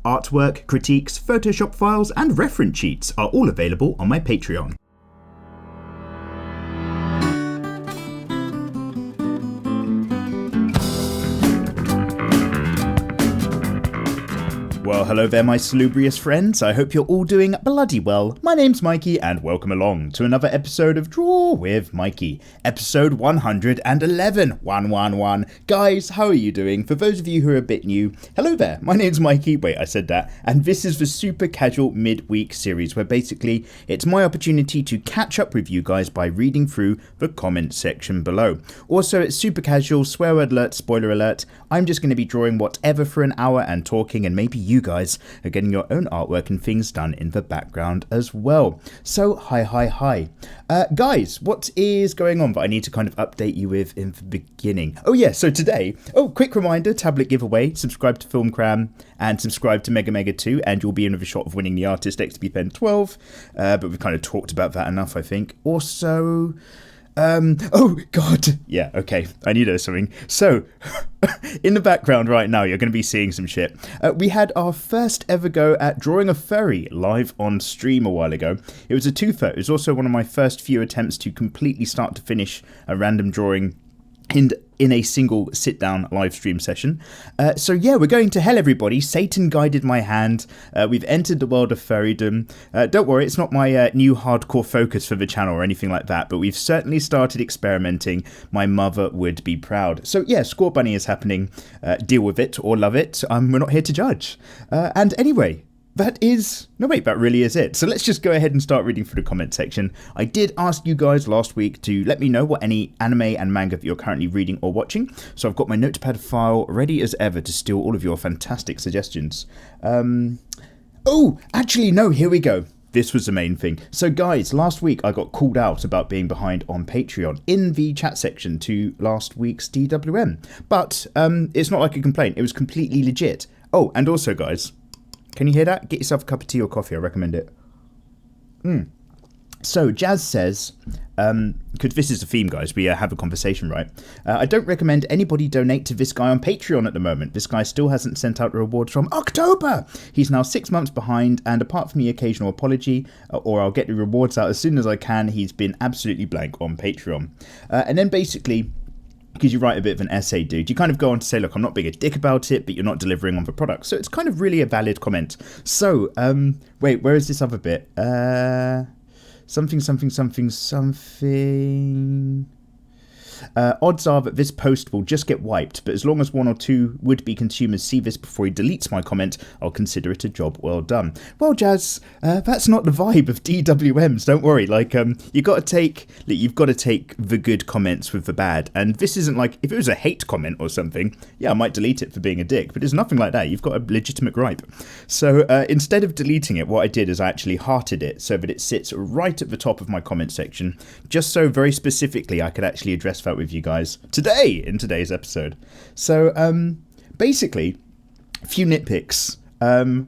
Artwork, critiques, Photoshop files, and reference sheets are all available on my Patreon. Well, hello there, my salubrious friends. I hope you're all doing bloody well. My name's Mikey, and welcome along to another episode of Draw With Mikey, episode 111. 111. Guys, how are you doing? For those of you who are a bit new, hello there. My name's Mikey. Wait, I said that. And this is the super casual midweek series, where basically it's my opportunity to catch up with you guys by reading through the comment section below. Also, it's super casual, swear word alert, spoiler alert. I'm just going to be drawing whatever for an hour and talking, and maybe you guys are getting your own artwork and things done in the background as well. So hi. Guys, what is going on that I need to kind of update you with in the beginning? Oh yeah, so today, quick reminder, tablet giveaway, subscribe to Film Cram and subscribe to Mega Mega 2 and you'll be in with a shot of winning the Artist XP Pen 12, but we've kind of talked about that enough, I think. Also, oh god, yeah, okay, I need something. So, in the background right now, you're going to be seeing some shit. We had our first ever go at drawing a furry live on stream a while ago. It was a twofer. It was also one of my first few attempts to completely start to finish a random drawing in a single sit-down live stream session. So yeah, we're going to hell, everybody. Satan guided my hand. We've entered the world of furrydom. Don't worry, it's not my new hardcore focus for the channel or anything like that, but we've certainly started experimenting. My mother would be proud. So yeah, SCORBUNNY is happening. Deal with it or love it. We're not here to judge. And anyway, that really is it. So let's just go ahead and start reading through the comment section. I did ask you guys last week to let me know what any anime and manga that you're currently reading or watching. So I've got my notepad file ready as ever to steal all of your fantastic suggestions. Oh, actually, no, here we go. This was the main thing. So guys, last week I got called out about being behind on Patreon in the chat section to last week's DWM. But it's not like a complaint. It was completely legit. Oh, and also guys, can you hear that? Get yourself a cup of tea or coffee. I recommend it. So Jazz says, because this is the theme, guys, we have a conversation, right? I don't recommend anybody donate to this guy on Patreon at the moment. This guy still hasn't sent out the rewards from October. He's now 6 months behind, and apart from the occasional apology, or I'll get the rewards out as soon as I can, he's been absolutely blank on Patreon. And then basically, because you write a bit of an essay, dude, you kind of go on to say, look, I'm not being a dick about it, but you're not delivering on the product. So it's kind of really a valid comment. So, wait, where is this other bit? Something. Odds are that this post will just get wiped, but as long as one or two would-be consumers see this before he deletes my comment, I'll consider it a job well done. Well, Jazz, that's not the vibe of DWMs, don't worry. Like, you've got to take the good comments with the bad, and this isn't like, if it was a hate comment or something, yeah, I might delete it for being a dick, but it's nothing like that. You've got a legitimate gripe. So, instead of deleting it, what I did is I actually hearted it so that it sits right at the top of my comment section, just so very specifically I could actually address that with you guys today in today's episode. So basically, a few nitpicks. I'm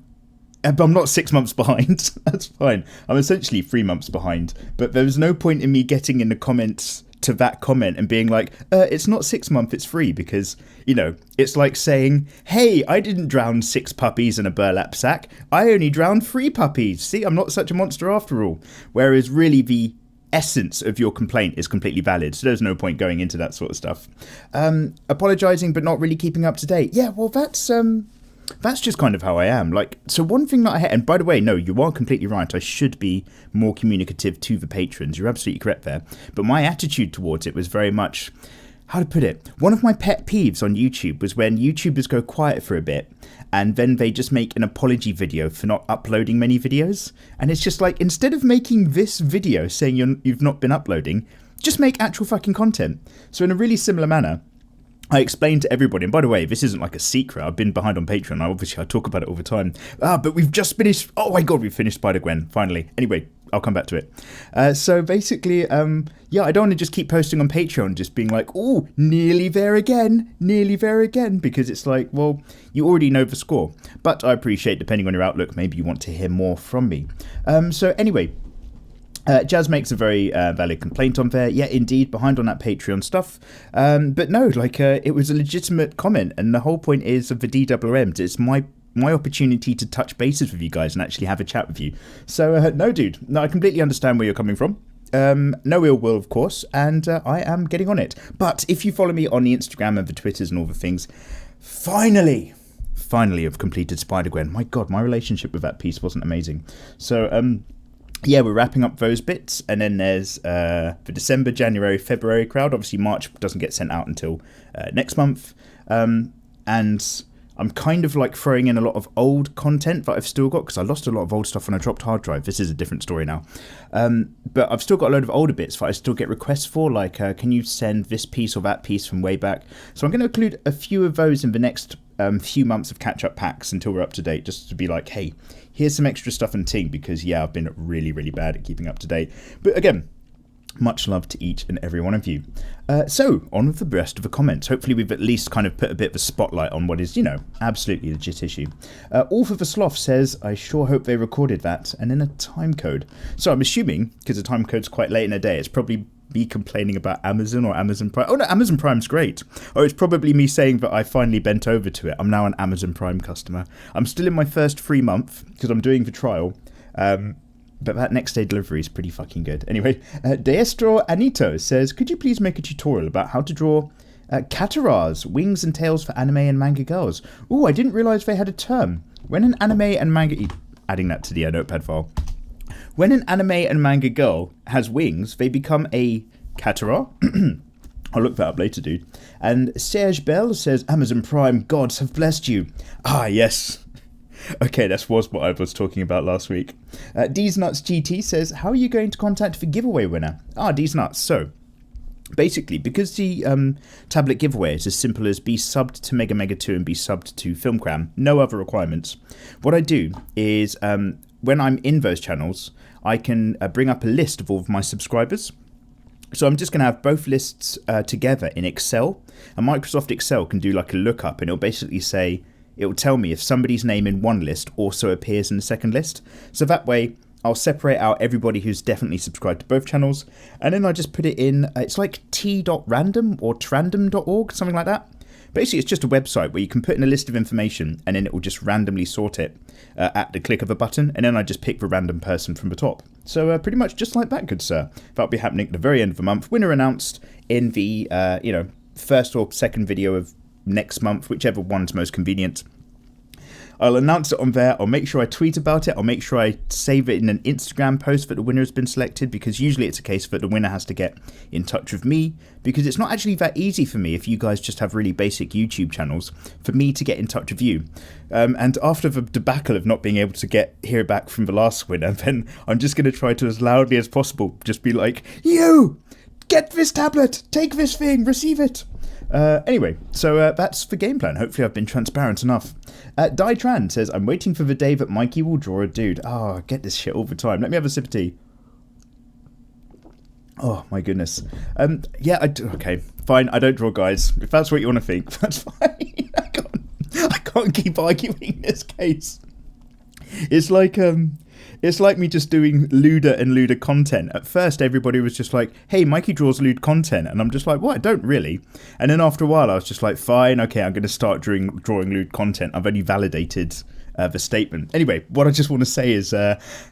not 6 months behind. That's fine. I'm essentially 3 months behind, but there was no point in me getting in the comments to that comment and being like, it's not 6 months, it's 3, because, you know, it's like saying, hey, I didn't drown 6 puppies in a burlap sack, I only drowned 3 puppies. See, I'm not such a monster after all. Whereas really the essence of your complaint is completely valid, so there's no point going into that sort of stuff. Apologizing but not really keeping up to date. Yeah, well, that's just kind of how I am. Like, so one thing that I had, and by the way, no, you are completely right, I should be more communicative to the patrons, you're absolutely correct there, but my attitude towards it was very much, how to put it, one of my pet peeves on YouTube was when YouTubers go quiet for a bit and then they just make an apology video for not uploading many videos. And it's just like, instead of making this video saying you've not been uploading, just make actual fucking content. So in a really similar manner, I explained to everybody, and by the way, this isn't like a secret, I've been behind on Patreon, I talk about it all the time. But we've just finished, oh my god, we've finished Spider-Gwen, finally. Anyway, I'll come back to it. So basically, yeah, I don't want to just keep posting on Patreon, just being like, oh, nearly there again, because it's like, well, you already know the score. But I appreciate, depending on your outlook, maybe you want to hear more from me. So anyway, Jazz makes a very valid complaint on there. Yeah, indeed, behind on that Patreon stuff. But no, like, it was a legitimate comment, and the whole point is of the DWMs, it's my my opportunity to touch bases with you guys and actually have a chat with you. So, no, dude. No, I completely understand where you're coming from. No ill will, of course, and I am getting on it. But if you follow me on the Instagram and the Twitters and all the things, finally I've completed Spider-Gwen. My God, my relationship with that piece wasn't amazing. So, yeah, we're wrapping up those bits, and then there's the December, January, February crowd. Obviously, March doesn't get sent out until next month, and I'm kind of like throwing in a lot of old content that I've still got, because I lost a lot of old stuff when I dropped hard drive. This is a different story now. But I've still got a load of older bits that I still get requests for, like, can you send this piece or that piece from way back? So I'm going to include a few of those in the next few months of catch-up packs until we're up to date, just to be like, hey, here's some extra stuff and ting, because, yeah, I've been really, really bad at keeping up to date. But again, much love to each and every one of you. So, on with the rest of the comments. Hopefully we've at least kind of put a bit of a spotlight on what is, you know, absolutely legit issue. All of the Sloth says, I sure hope they recorded that, and in a time code. So I'm assuming, because the time code's quite late in the day, it's probably me complaining about Amazon or Amazon Prime. Oh no, Amazon Prime's great. Or it's probably me saying that I finally bent over to it. I'm now an Amazon Prime customer. I'm still in my first free month, because I'm doing the trial. But that next day delivery is pretty fucking good. Anyway, Deestro Anito says, could you please make a tutorial about how to draw kataras, wings and tails for anime and manga girls? Ooh, I didn't realise they had a term. When an anime and manga... Adding that to the notepad file. When an anime and manga girl has wings, they become a katara. I'll look that up later, dude. And Serge Bell says, Amazon Prime, gods have blessed you. Ah, yes. Okay, that was what I was talking about last week. D's Nuts GT says, how are you going to contact the giveaway winner? Ah, D's Nuts. So, basically, because the tablet giveaway is as simple as be subbed to Mega Mega 2 and be subbed to Filmcram, no other requirements, what I do is, when I'm in those channels, I can bring up a list of all of my subscribers. So I'm just going to have both lists together in Excel. And Microsoft Excel can do like a lookup, and it'll basically say, it will tell me if somebody's name in one list also appears in the second list. So that way, I'll separate out everybody who's definitely subscribed to both channels. And then I just put it in, it's like t.random or trandom.org, something like that. Basically, it's just a website where you can put in a list of information and then it will just randomly sort it at the click of a button. And then I just pick the random person from the top. So pretty much just like that, good sir. That'll be happening at the very end of the month. Winner announced in the, first or second video of next month, whichever one's most convenient. I'll announce it on there. I'll make sure I tweet about it. I'll make sure I save it in an Instagram post that the winner has been selected, because usually it's a case that the winner has to get in touch with me, because it's not actually that easy for me, if you guys just have really basic YouTube channels, for me to get in touch with you. And after the debacle of not being able to hear back from the last winner, then I'm just going to try to, as loudly as possible, just be like, you! Get this tablet! Take this thing! Receive it! Anyway, so that's the game plan. Hopefully I've been transparent enough. Tran says, I'm waiting for the day that Mikey will draw a dude. Oh, I get this shit all the time. Let me have a sip of tea. Oh, my goodness. Okay, fine, I don't draw guys. If that's what you want to think, that's fine. I can't keep arguing this case. It's like me just doing lewder and lewder content. At first, everybody was just like, hey, Mikey draws lewd content. And I'm just like, well, I don't really. And then after a while, I was just like, fine, okay, I'm going to start drawing lewd content. I've only validated the statement. Anyway, what I just want to say is,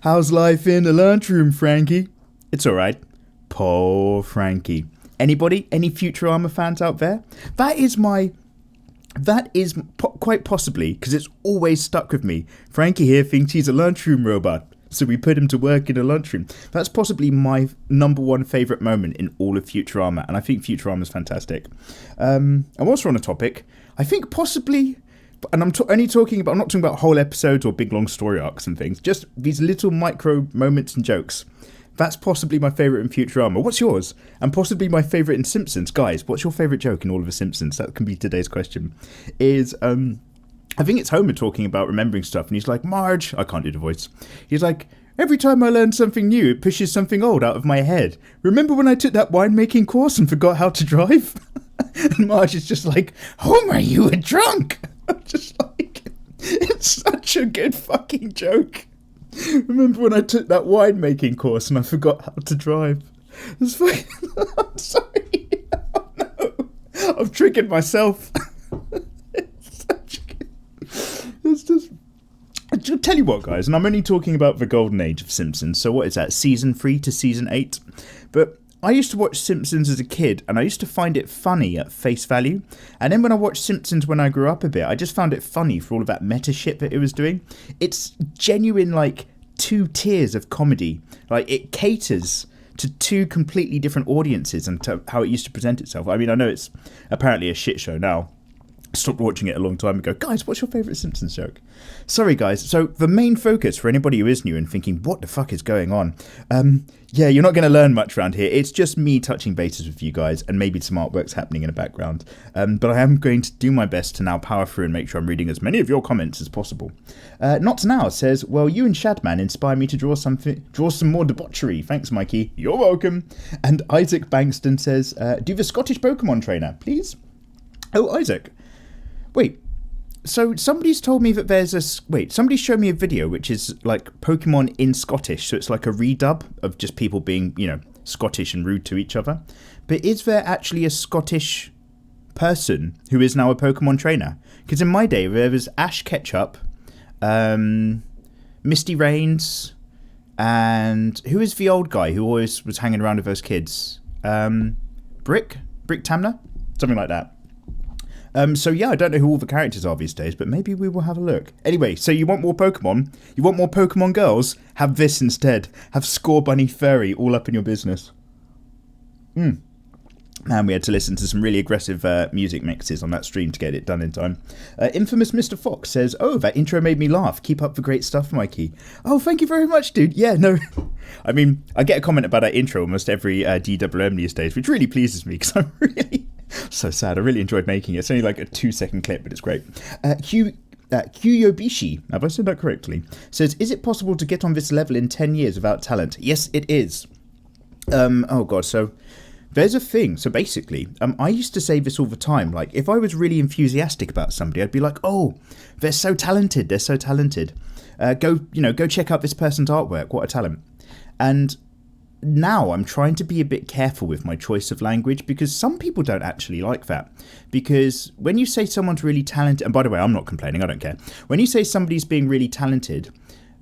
how's life in the lunchroom, Frankie? It's all right. Poor Frankie. Anybody? Any Futurama fans out there? That is quite possibly, because it's always stuck with me. Frankie here thinks he's a lunchroom robot, so we put him to work in a lunchroom. That's possibly my number one favourite moment in all of Futurama, and I think Futurama is fantastic. And whilst we're on a topic, I think possibly, and I'm not talking about whole episodes or big long story arcs and things, just these little micro moments and jokes. That's possibly my favourite in Futurama. What's yours? And possibly my favourite in Simpsons. Guys, what's your favourite joke in all of the Simpsons? That can be today's question. I think it's Homer talking about remembering stuff, and he's like, Marge, I can't do the voice. He's like, every time I learn something new, it pushes something old out of my head. Remember when I took that winemaking course and forgot how to drive? And Marge is just like, Homer, you were drunk. I'm just like, it's such a good fucking joke. Remember when I took that winemaking course and I forgot how to drive? It's fucking... I'm sorry. Oh, no. I've triggered myself. It's just tell you what, guys, and I'm only talking about the golden age of Simpsons. So what is that, season 3 to season 8? But I used to watch Simpsons as a kid, and I used to find it funny at face value. And then when I watched Simpsons when I grew up a bit, I just found it funny for all of that meta shit that it was doing. It's genuine, like, 2 tiers of comedy. Like, it caters to 2 completely different audiences and to how it used to present itself. I mean, I know it's apparently a shit show now. I stopped watching it a long time ago. Guys, what's your favourite Simpsons joke? Sorry, guys. So the main focus for anybody who is new and thinking, what the fuck is going on? Yeah, you're not going to learn much around here. It's just me touching bases with you guys and maybe some artworks happening in the background. But I am going to do my best to now power through and make sure I'm reading as many of your comments as possible. Not Now says, well, you and Shadman inspire me to draw some more debauchery. Thanks, Mikey. You're welcome. And Isaac Bankston says, do the Scottish Pokemon trainer, please. Oh, Isaac. Wait, so somebody's told me that somebody showed me a video which is like Pokemon in Scottish, so it's like a redub of just people being, Scottish and rude to each other. But is there actually a Scottish person who is now a Pokemon trainer? Because in my day, there was Ash Ketchup, Misty Rains, and who is the old guy who always was hanging around with those kids? Brick Tamner? Something like that. So yeah, I don't know who all the characters are these days, but maybe we will have a look. Anyway, so you want more Pokemon? You want more Pokemon girls? Have this instead. Have SCORBUNNY FURRY all up in your business. Man, we had to listen to some really aggressive music mixes on that stream to get it done in time. Infamous Mr. Fox says, oh, that intro made me laugh. Keep up the great stuff, Mikey. Oh, thank you very much, dude. Yeah, no. I mean, I get a comment about that intro almost every DWM these days, which really pleases me because I'm really... so sad. I really enjoyed making it. It's only like a 2-second clip, but it's great. Kuyobishi, have I said that correctly, says, is it possible to get on this level in 10 years without talent? Yes, it is. Oh god, so there's a thing. So basically, I used to say this all the time. Like, if I was really enthusiastic about somebody, I'd be like, oh, they're so talented. They're so talented. Go check out this person's artwork. What a talent. And now I'm trying to be a bit careful with my choice of language because some people don't actually like that. Because when you say someone's really talented, and by the way, I'm not complaining, I don't care. When you say somebody's being really talented,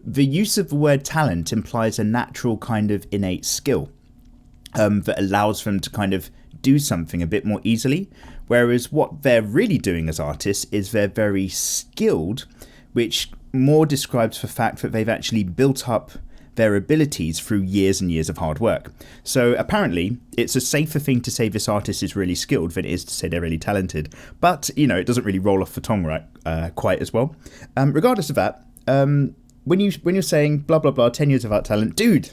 the use of the word talent implies a natural kind of innate skill that allows them to kind of do something a bit more easily. Whereas what they're really doing as artists is they're very skilled, which more describes the fact that they've actually built up their abilities through years and years of hard work. So apparently it's a safer thing to say this artist is really skilled than it is to say they're really talented. But, it doesn't really roll off the tongue quite as well. Regardless of that, when you're saying blah, blah, blah, 10 years without talent, dude,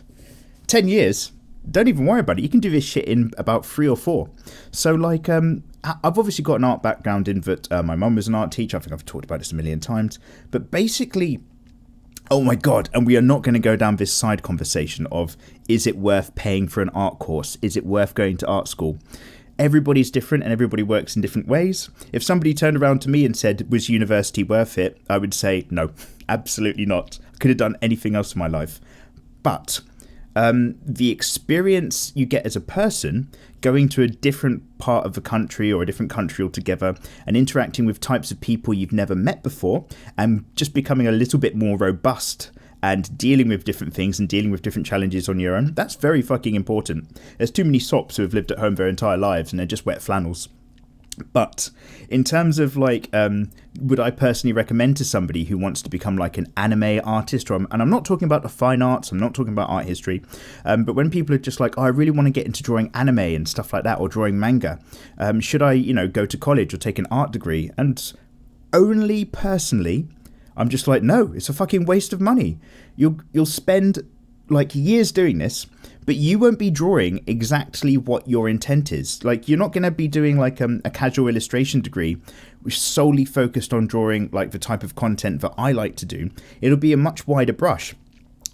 10 years, don't even worry about it. You can do this shit in about 3 or 4. So like, I've obviously got an art background in that my mum was an art teacher. I think I've talked about this a million times. But basically, oh my god, and we are not going to go down this side conversation of, is it worth paying for an art course? Is it worth going to art school? Everybody's different and everybody works in different ways. If somebody turned around to me and said, was university worth it? I would say, no, absolutely not. I could have done anything else in my life. But the experience you get as a person going to a different part of the country or a different country altogether and interacting with types of people you've never met before and just becoming a little bit more robust and dealing with different things and dealing with different challenges on your own, that's very fucking important. There's too many sops who have lived at home their entire lives and they're just wet flannels. But in terms of like, would I personally recommend to somebody who wants to become like an anime artist, and I'm not talking about the fine arts, I'm not talking about art history, but when people are just like, oh, I really want to get into drawing anime and stuff like that, or drawing manga, should I, go to college or take an art degree? And only personally, I'm just like, no, it's a fucking waste of money. You'll spend like years doing this, but you won't be drawing exactly what your intent is. Like, you're not going to be doing like a casual illustration degree which is solely focused on drawing like the type of content that I like to do. It'll be a much wider brush.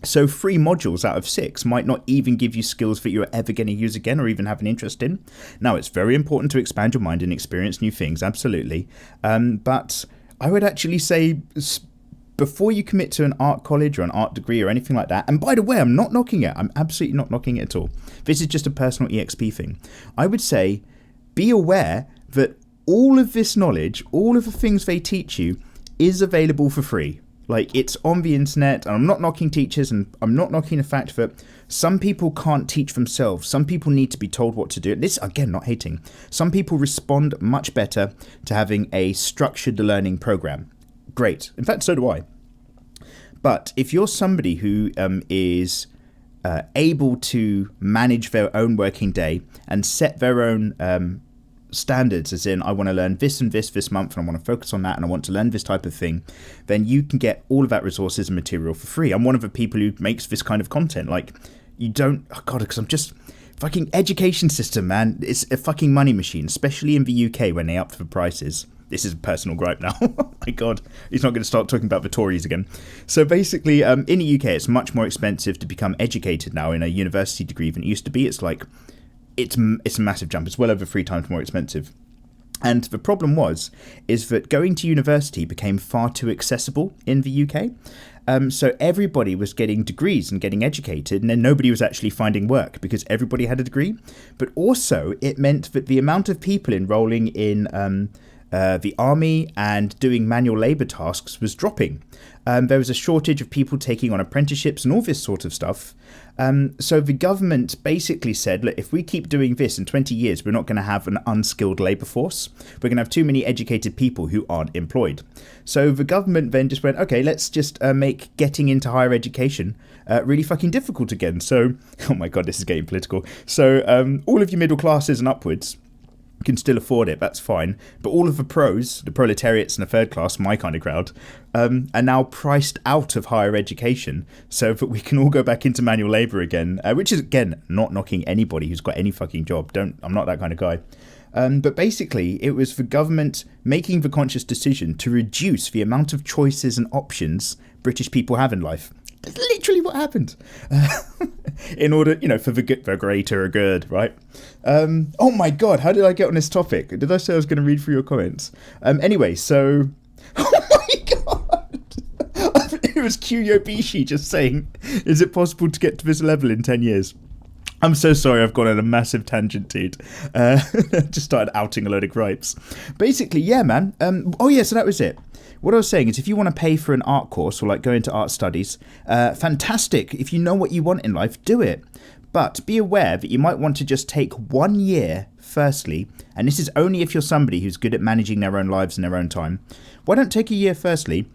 So 3 modules out of 6 might not even give you skills that you're ever going to use again or even have an interest in. Now, it's very important to expand your mind and experience new things, absolutely. But I would actually say, before you commit to an art college or an art degree or anything like that, and by the way, I'm not knocking it. I'm absolutely not knocking it at all. This is just a personal EXP thing. I would say, be aware that all of this knowledge, all of the things they teach you, is available for free. Like, it's on the internet, and I'm not knocking teachers, and I'm not knocking the fact that some people can't teach themselves. Some people need to be told what to do. This, again, not hating. Some people respond much better to having a structured learning program. Great. In fact, so do I. But if you're somebody who is able to manage their own working day and set their own standards, as in I want to learn this and this month, and I want to focus on that, and I want to learn this type of thing, then you can get all of that resources and material for free. I'm one of the people who makes this kind of content. Like, you don't, oh god, because I'm just fucking education system, man. It's a fucking money machine, especially in the UK when they up the prices. This is a personal gripe now. Oh my god, he's not going to start talking about the Tories again. So basically, in the UK, it's much more expensive to become educated now in a university degree than it used to be. It's like, it's a massive jump. It's well over 3 times more expensive. And the problem is that going to university became far too accessible in the UK. So everybody was getting degrees and getting educated, and then nobody was actually finding work because everybody had a degree. But also, it meant that the amount of people enrolling in the army and doing manual labour tasks was dropping. There was a shortage of people taking on apprenticeships and all this sort of stuff. So the government basically said, look, if we keep doing this in 20 years, we're not going to have an unskilled labour force. We're going to have too many educated people who aren't employed. So the government then just went, okay, let's just make getting into higher education really fucking difficult again. So, oh my god, this is getting political. So all of your middle classes and upwards can still afford it, that's fine. But all of the pros, the proletariats and the third class, my kind of crowd, are now priced out of higher education so that we can all go back into manual labour again, which is, again, not knocking anybody who's got any fucking job. I'm not that kind of guy. But basically, it was the government making the conscious decision to reduce the amount of choices and options British people have in life. That's literally what happened. In order, for the greater good, right? Oh my god, how did I get on this topic? Did I say I was going to read through your comments? Anyway, so... Oh my god! It was Kuyobishi just saying, is it possible to get to this level in 10 years? I'm so sorry I've gone on a massive tangent, dude. Just started outing a load of gripes. Basically, yeah, man. So that was it. What I was saying is, if you want to pay for an art course or like go into art studies, fantastic. If you know what you want in life, do it. But be aware that you might want to just take 1 year, firstly, and this is only if you're somebody who's good at managing their own lives and their own time. Why don't take a year, firstly,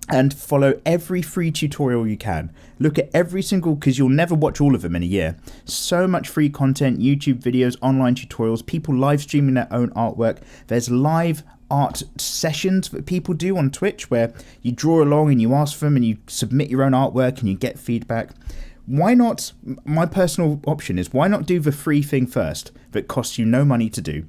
and follow every free tutorial you can. Look at every single, because you'll never watch all of them in a year. So much free content, YouTube videos, online tutorials, people live streaming their own artwork. There's live art sessions that people do on Twitch where you draw along and you ask them and you submit your own artwork and you get feedback. Why not, my personal option is, why not do the free thing first that costs you no money to do?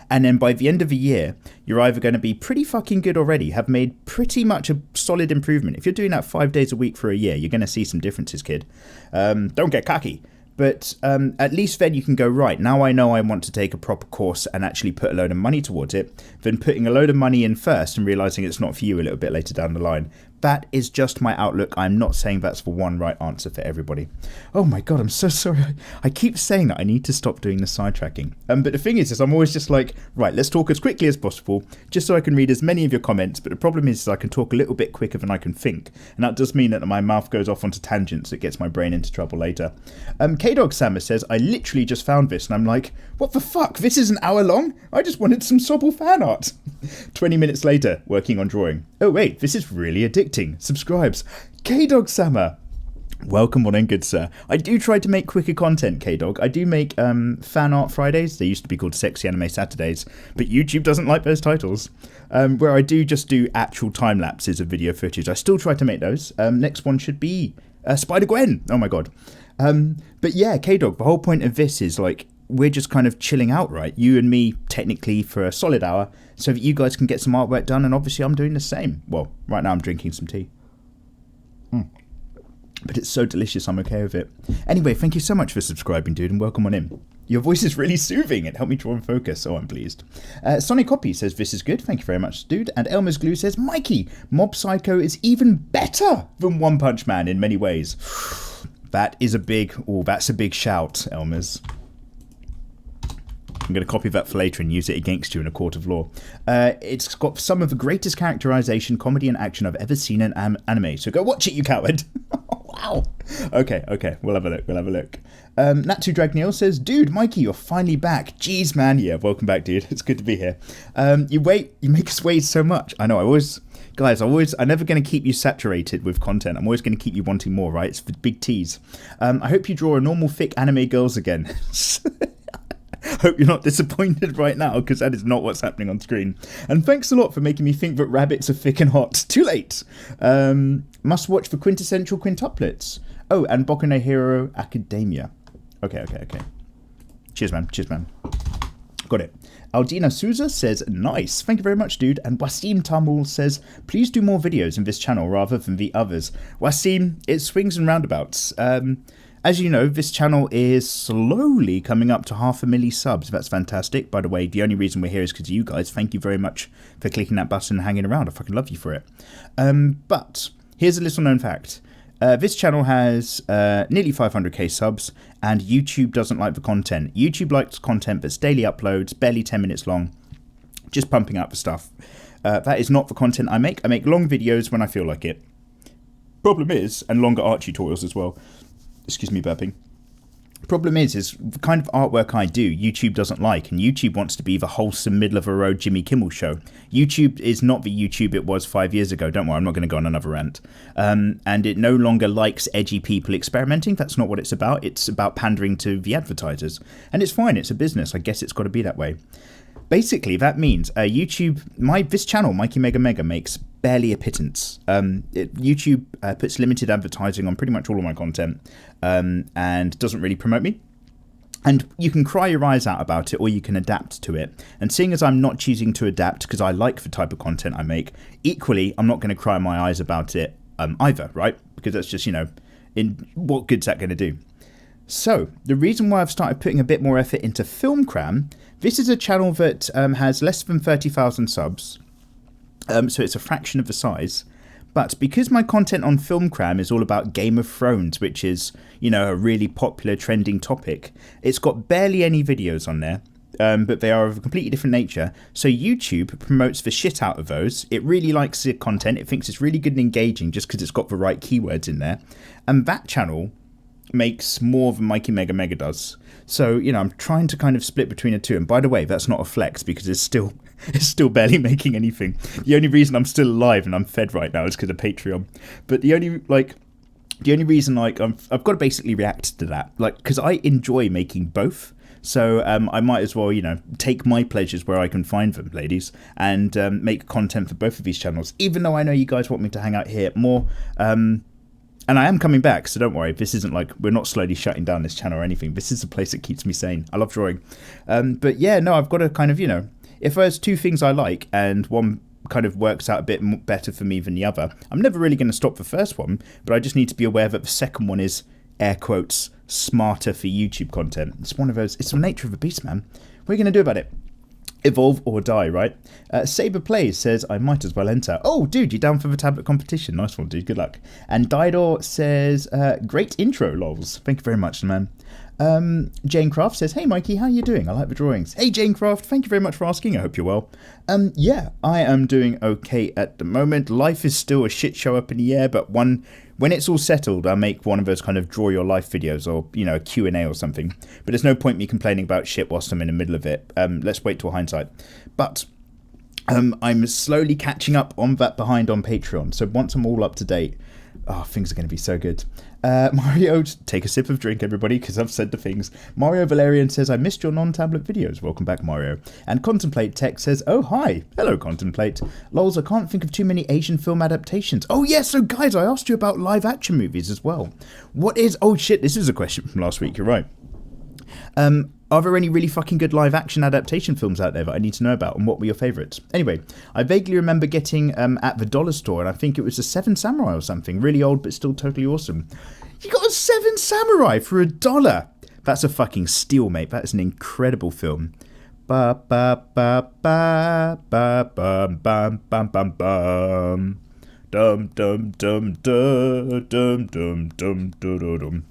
And then by the end of the year, you're either going to be pretty fucking good already, have made pretty much a solid improvement. If you're doing that 5 days a week for a year, you're going to see some differences, kid. Don't get cocky. But at least then you can go, right, now I know I want to take a proper course and actually put a load of money towards it, than putting a load of money in first and realising it's not for you a little bit later down the line. That is just my outlook. I'm not saying that's the one right answer for everybody. Oh my god, I'm so sorry. I keep saying that I need to stop doing the sidetracking. But the thing is I'm always just like, right, let's talk as quickly as possible, just so I can read as many of your comments. But the problem is I can talk a little bit quicker than I can think. And that does mean that my mouth goes off onto tangents. It gets my brain into trouble later. K-Dog Sammer says, I literally just found this. And I'm like, what the fuck? This is an hour long? I just wanted some Sobble fan art. 20 minutes later, working on drawing. Oh wait, this is really addicting. Subscribes. K-Dog Sammer. Welcome on in, good sir. I do try to make quicker content, K-Dog. I do make fan art Fridays. They used to be called Sexy Anime Saturdays, but YouTube doesn't like those titles. Where I do just do actual time lapses of video footage. I still try to make those. Next one should be Spider-Gwen. Oh my god. But yeah, K-Dog, the whole point of this is like, we're just kind of chilling out, right? You and me, technically, for a solid hour, so that you guys can get some artwork done, and obviously I'm doing the same. Well, right now I'm drinking some tea. But it's so delicious, I'm okay with it. Anyway, thank you so much for subscribing, dude, and welcome on in. Your voice is really soothing. It helped me draw and focus, so I'm pleased. Sonic Copy says, this is good. Thank you very much, dude. And Elmer's Glue says, Mikey, Mob Psycho is even better than One Punch Man in many ways. That is a big, that's a big shout, Elmer's. I'm going to copy that for later and use it against you in a court of law. It's got some of the greatest characterization, comedy, and action I've ever seen in anime. So go watch it, you coward. Wow. Okay. We'll have a look. Natsu Dragneel says, dude, Mikey, you're finally back. Jeez, man. Yeah, welcome back, dude. It's good to be here. You make us wait so much. I know, I'm never going to keep you saturated with content. I'm always going to keep you wanting more, right? It's the big tease. I hope you draw a normal thick anime girls again. Hope you're not disappointed right now, because that is not what's happening on screen. And thanks a lot for making me think that rabbits are thick and hot. Too late. Must watch for quintessential quintuplets. Oh, and Boku no Hero Academia. Okay. Cheers, man. Got it. Aldina Souza says, nice. Thank you very much, dude. And Wasim Tamul says, please do more videos in this channel rather than the others. Wasim, it swings and roundabouts. As you know, this channel is slowly coming up to 500,000 subs. That's fantastic. By the way, the only reason we're here is because of you guys. Thank you very much for clicking that button and hanging around. I fucking love you for it. But here's a little known fact. This channel has nearly 500k subs, and YouTube doesn't like the content. YouTube likes content that's daily uploads, barely 10 minutes long, just pumping out the stuff. That is not the content I make. I make long videos when I feel like it. Problem is, and longer art tutorials as well. Excuse me, burping. Problem is the kind of artwork I do, YouTube doesn't like, and YouTube wants to be the wholesome, middle-of-the-road Jimmy Kimmel show. YouTube is not the YouTube it was 5 years ago. Don't worry, I'm not going to go on another rant. And it no longer likes edgy people experimenting. That's not what it's about. It's about pandering to the advertisers. And it's fine. It's a business. I guess it's got to be that way. Basically, that means this channel, Mikey Mega Mega, makes barely a pittance. YouTube puts limited advertising on pretty much all of my content and doesn't really promote me. And you can cry your eyes out about it, or you can adapt to it. And seeing as I'm not choosing to adapt because I like the type of content I make, equally, I'm not going to cry my eyes about it either, right? Because that's just, in what good's that going to do? So, the reason why I've started putting a bit more effort into Film Cram, this is a channel that has less than 30,000 subs, so it's a fraction of the size. But because my content on Film Cram is all about Game of Thrones, which is, a really popular trending topic, it's got barely any videos on there, but they are of a completely different nature. So YouTube promotes the shit out of those. It really likes the content. It thinks it's really good and engaging just because it's got the right keywords in there. And that channel makes more than Mikey Mega Mega does. So, I'm trying to kind of split between the two. And by the way, that's not a flex because it's still barely making anything. The only reason I'm still alive and I'm fed right now is because of Patreon. But the only reason I've got to basically react to that, because I enjoy making both. So I might as well, take my pleasures where I can find them, ladies, and make content for both of these channels, even though I know you guys want me to hang out here more. And I am coming back, so don't worry. This isn't we're not slowly shutting down this channel or anything. This is the place that keeps me sane. I love drawing. But yeah, no, I've got to kind of, if there's two things I like and one kind of works out a bit better for me than the other, I'm never really going to stop the first one, but I just need to be aware that the second one is, air quotes, smarter for YouTube content. It's one of those, it's the nature of the beast, man. What are you going to do about it? Evolve or die, right? Saber Plays says, I might as well enter. Oh, dude, you're down for the tablet competition. Nice one, dude. Good luck. And Didor says, great intro, lols. Thank you very much, man. Jane Craft says, hey, Mikey, how are you doing? I like the drawings. Hey, Jane Craft, thank you very much for asking. I hope you're well. Yeah, I am doing okay at the moment. Life is still a shit show up in the air, but when it's all settled, I'll make one of those kind of draw your life videos or, a Q&A or something. But there's no point me complaining about shit whilst I'm in the middle of it. Let's wait till hindsight. But I'm slowly catching up on that behind on Patreon. So once I'm all up to date, things are going to be so good. Mario, take a sip of drink, everybody, because I've said the things. Mario Valerian says, I missed your non-tablet videos. Welcome back, Mario. And Contemplate Tech says, oh, hi. Hello, Contemplate. Lols, I can't think of too many Asian film adaptations. Oh, yes, so guys, I asked you about live action movies as well. Oh, shit, this is a question from last week. You're right. Are there any really fucking good live action adaptation films out there that I need to know about, and what were your favourites? Anyway, I vaguely remember getting at the dollar store, and I think it was a Seven Samurai or something, really old but still totally awesome. You got a Seven Samurai for $1. That's a fucking steal, mate. That is an incredible film. Ba ba ba ba ba bum bum bum bum bum. Dum dum dum dum dum dum dum dum dum.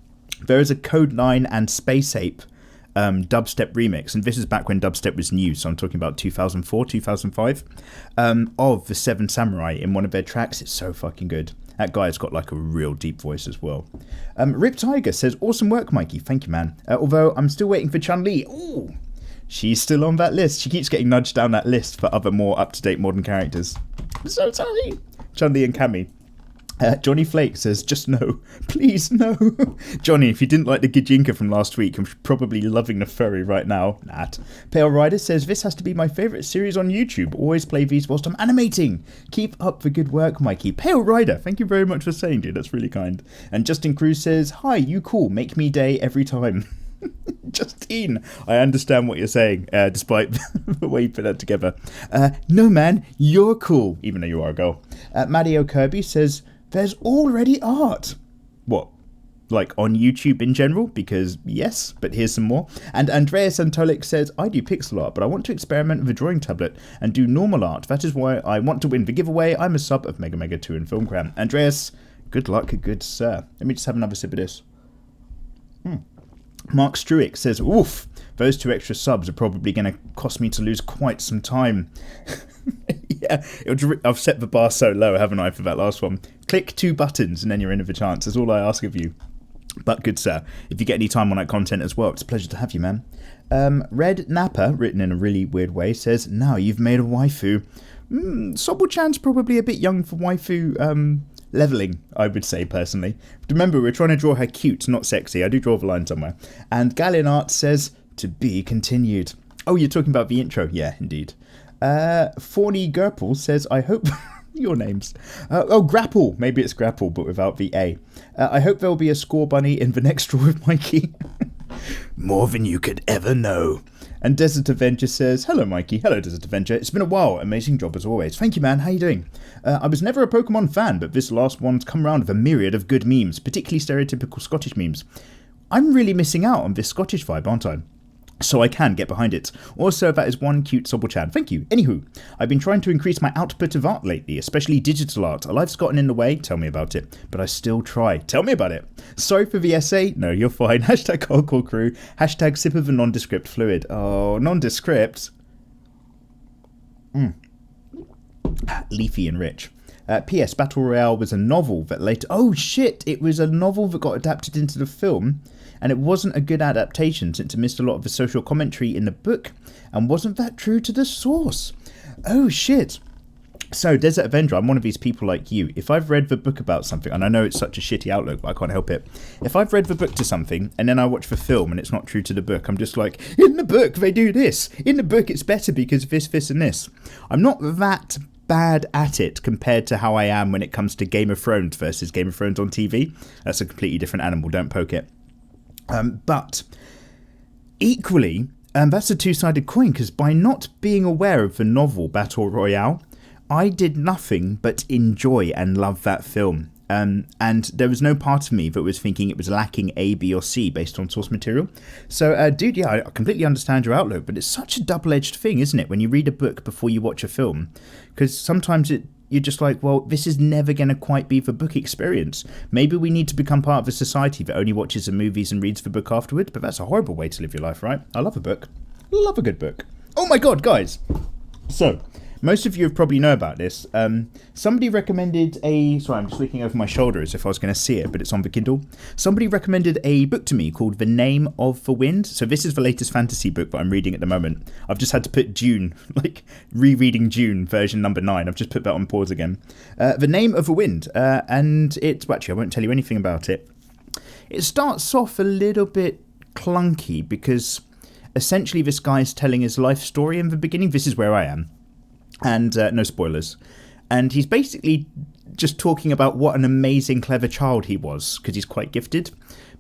There is a Code 9 and Space Ape dubstep remix, and this is back when dubstep was new, so I'm talking about 2004, 2005, of the Seven Samurai in one of their tracks. It's so fucking good. That guy's got like a real deep voice as well. Rip Tiger says, awesome work, Mikey. Thank you, man. Although I'm still waiting for Chun-Li. Ooh, she's still on that list. She keeps getting nudged down that list for other more up-to-date modern characters. I'm so sorry. Chun-Li and Cammy. Johnny Flake says, just no. Please, no. Johnny, if you didn't like the Gijinka from last week, I'm probably loving the furry right now. Nat. Pale Rider says, this has to be my favourite series on YouTube. Always play these whilst I'm animating. Keep up the good work, Mikey. Pale Rider, thank you very much for saying, dude. That's really kind. And Justin Cruz says, hi, you cool. Make me day every time. Justine, I understand what you're saying, despite the way you put that together. No, man, you're cool, even though you are a girl. Maddie O'Kirby says, there's already art. What? Like on YouTube in general? Because yes, but here's some more. And Andreas Antolik says, I do pixel art, but I want to experiment with a drawing tablet and do normal art. That is why I want to win the giveaway. I'm a sub of Mega Mega 2 and Filmcram. Andreas, good luck, good sir. Let me just have another sip of this. Mark Struick says, oof, those 2 extra subs are probably going to cost me to lose quite some time. Yeah, I've set the bar so low, haven't I, for that last one. Click 2 buttons and then you're in with a chance. That's all I ask of you. But good sir, if you get any time on that content as well, it's a pleasure to have you, man. Red Napper, written in a really weird way, says, now you've made a waifu. Sobel-chan's probably a bit young for waifu leveling, I would say, personally. But remember, we're trying to draw her cute, not sexy. I do draw the line somewhere. And Galleon Art says, to be continued. Oh, you're talking about the intro? Yeah, indeed. Fawny Gerpel says, I hope... your names. Grapple. Maybe it's Grapple, but without the A. I hope there will be a Scorbunny in the next Draw with Mikey. More than you could ever know. And Desert Avenger says, hello, Mikey. Hello, Desert Avenger. It's been a while. Amazing job as always. Thank you, man. How you doing? I was never a Pokemon fan, but this last one's come around with a myriad of good memes, particularly stereotypical Scottish memes. I'm really missing out on this Scottish vibe, aren't I? So I can get behind it. Also, that is one cute Sobel-chan. Thank you. Anywho, I've been trying to increase my output of art lately, especially digital art. Life's gotten in the way. Tell me about it. But I still try. Tell me about it. Sorry for the essay. No, you're fine. Hashtag hardcore crew. Hashtag sip of a nondescript fluid. Oh, nondescript. Leafy and rich. P.S. Battle Royale was a novel that later... Oh, shit! It was a novel that got adapted into the film, and it wasn't a good adaptation since it missed a lot of the social commentary in the book, and wasn't that true to the source. Oh, shit. So, Desert Avenger, I'm one of these people like you. If I've read the book about something, and I know it's such a shitty outlook, but I can't help it. If I've read the book to something, and then I watch the film, and it's not true to the book, I'm just like, in the book, they do this. In the book, it's better because this, and this. I'm not that bad at it compared to how I am when it comes to Game of Thrones versus Game of Thrones on TV. That's a completely different animal, don't poke it. But equally, that's a two-sided coin, because by not being aware of the novel Battle Royale, I did nothing but enjoy and love that film. And there was no part of me that was thinking it was lacking A, B, or C based on source material. So, dude, yeah, I completely understand your outlook, but it's such a double-edged thing, isn't it, when you read a book before you watch a film? Because sometimes you're just like, well, this is never going to quite be the book experience. Maybe we need to become part of a society that only watches the movies and reads the book afterwards, but that's a horrible way to live your life, right? I love a book. Love a good book. Oh my god, guys! So... most of you probably know about this. Somebody recommended sorry, I'm just looking over my shoulder as if I was going to see it, but it's on the Kindle. Somebody recommended a book to me called The Name of the Wind. So this is the latest fantasy book that I'm reading at the moment. I've just had to put Dune, like rereading Dune version number 9. I've just put that on pause again. The Name of the Wind. And it's, well, actually, I won't tell you anything about it. It starts off a little bit clunky because essentially this guy's telling his life story in the beginning. This is where I am. And no spoilers. And he's basically just talking about what an amazing, clever child he was, because he's quite gifted.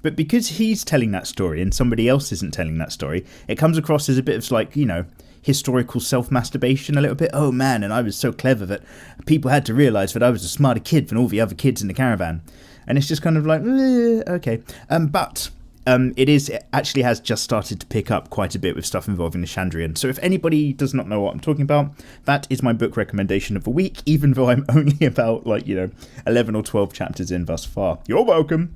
But because he's telling that story and somebody else isn't telling that story, it comes across as a bit of like, you know, historical self-masturbation a little bit. Oh man, and I was so clever that people had to realise that I was a smarter kid than all the other kids in the caravan. And it's just kind of like, okay. But it actually has just started to pick up quite a bit with stuff involving the Chandrian. So if anybody does not know what I'm talking about, that is my book recommendation of the week, even though I'm only about 11 or 12 chapters in thus far. You're welcome.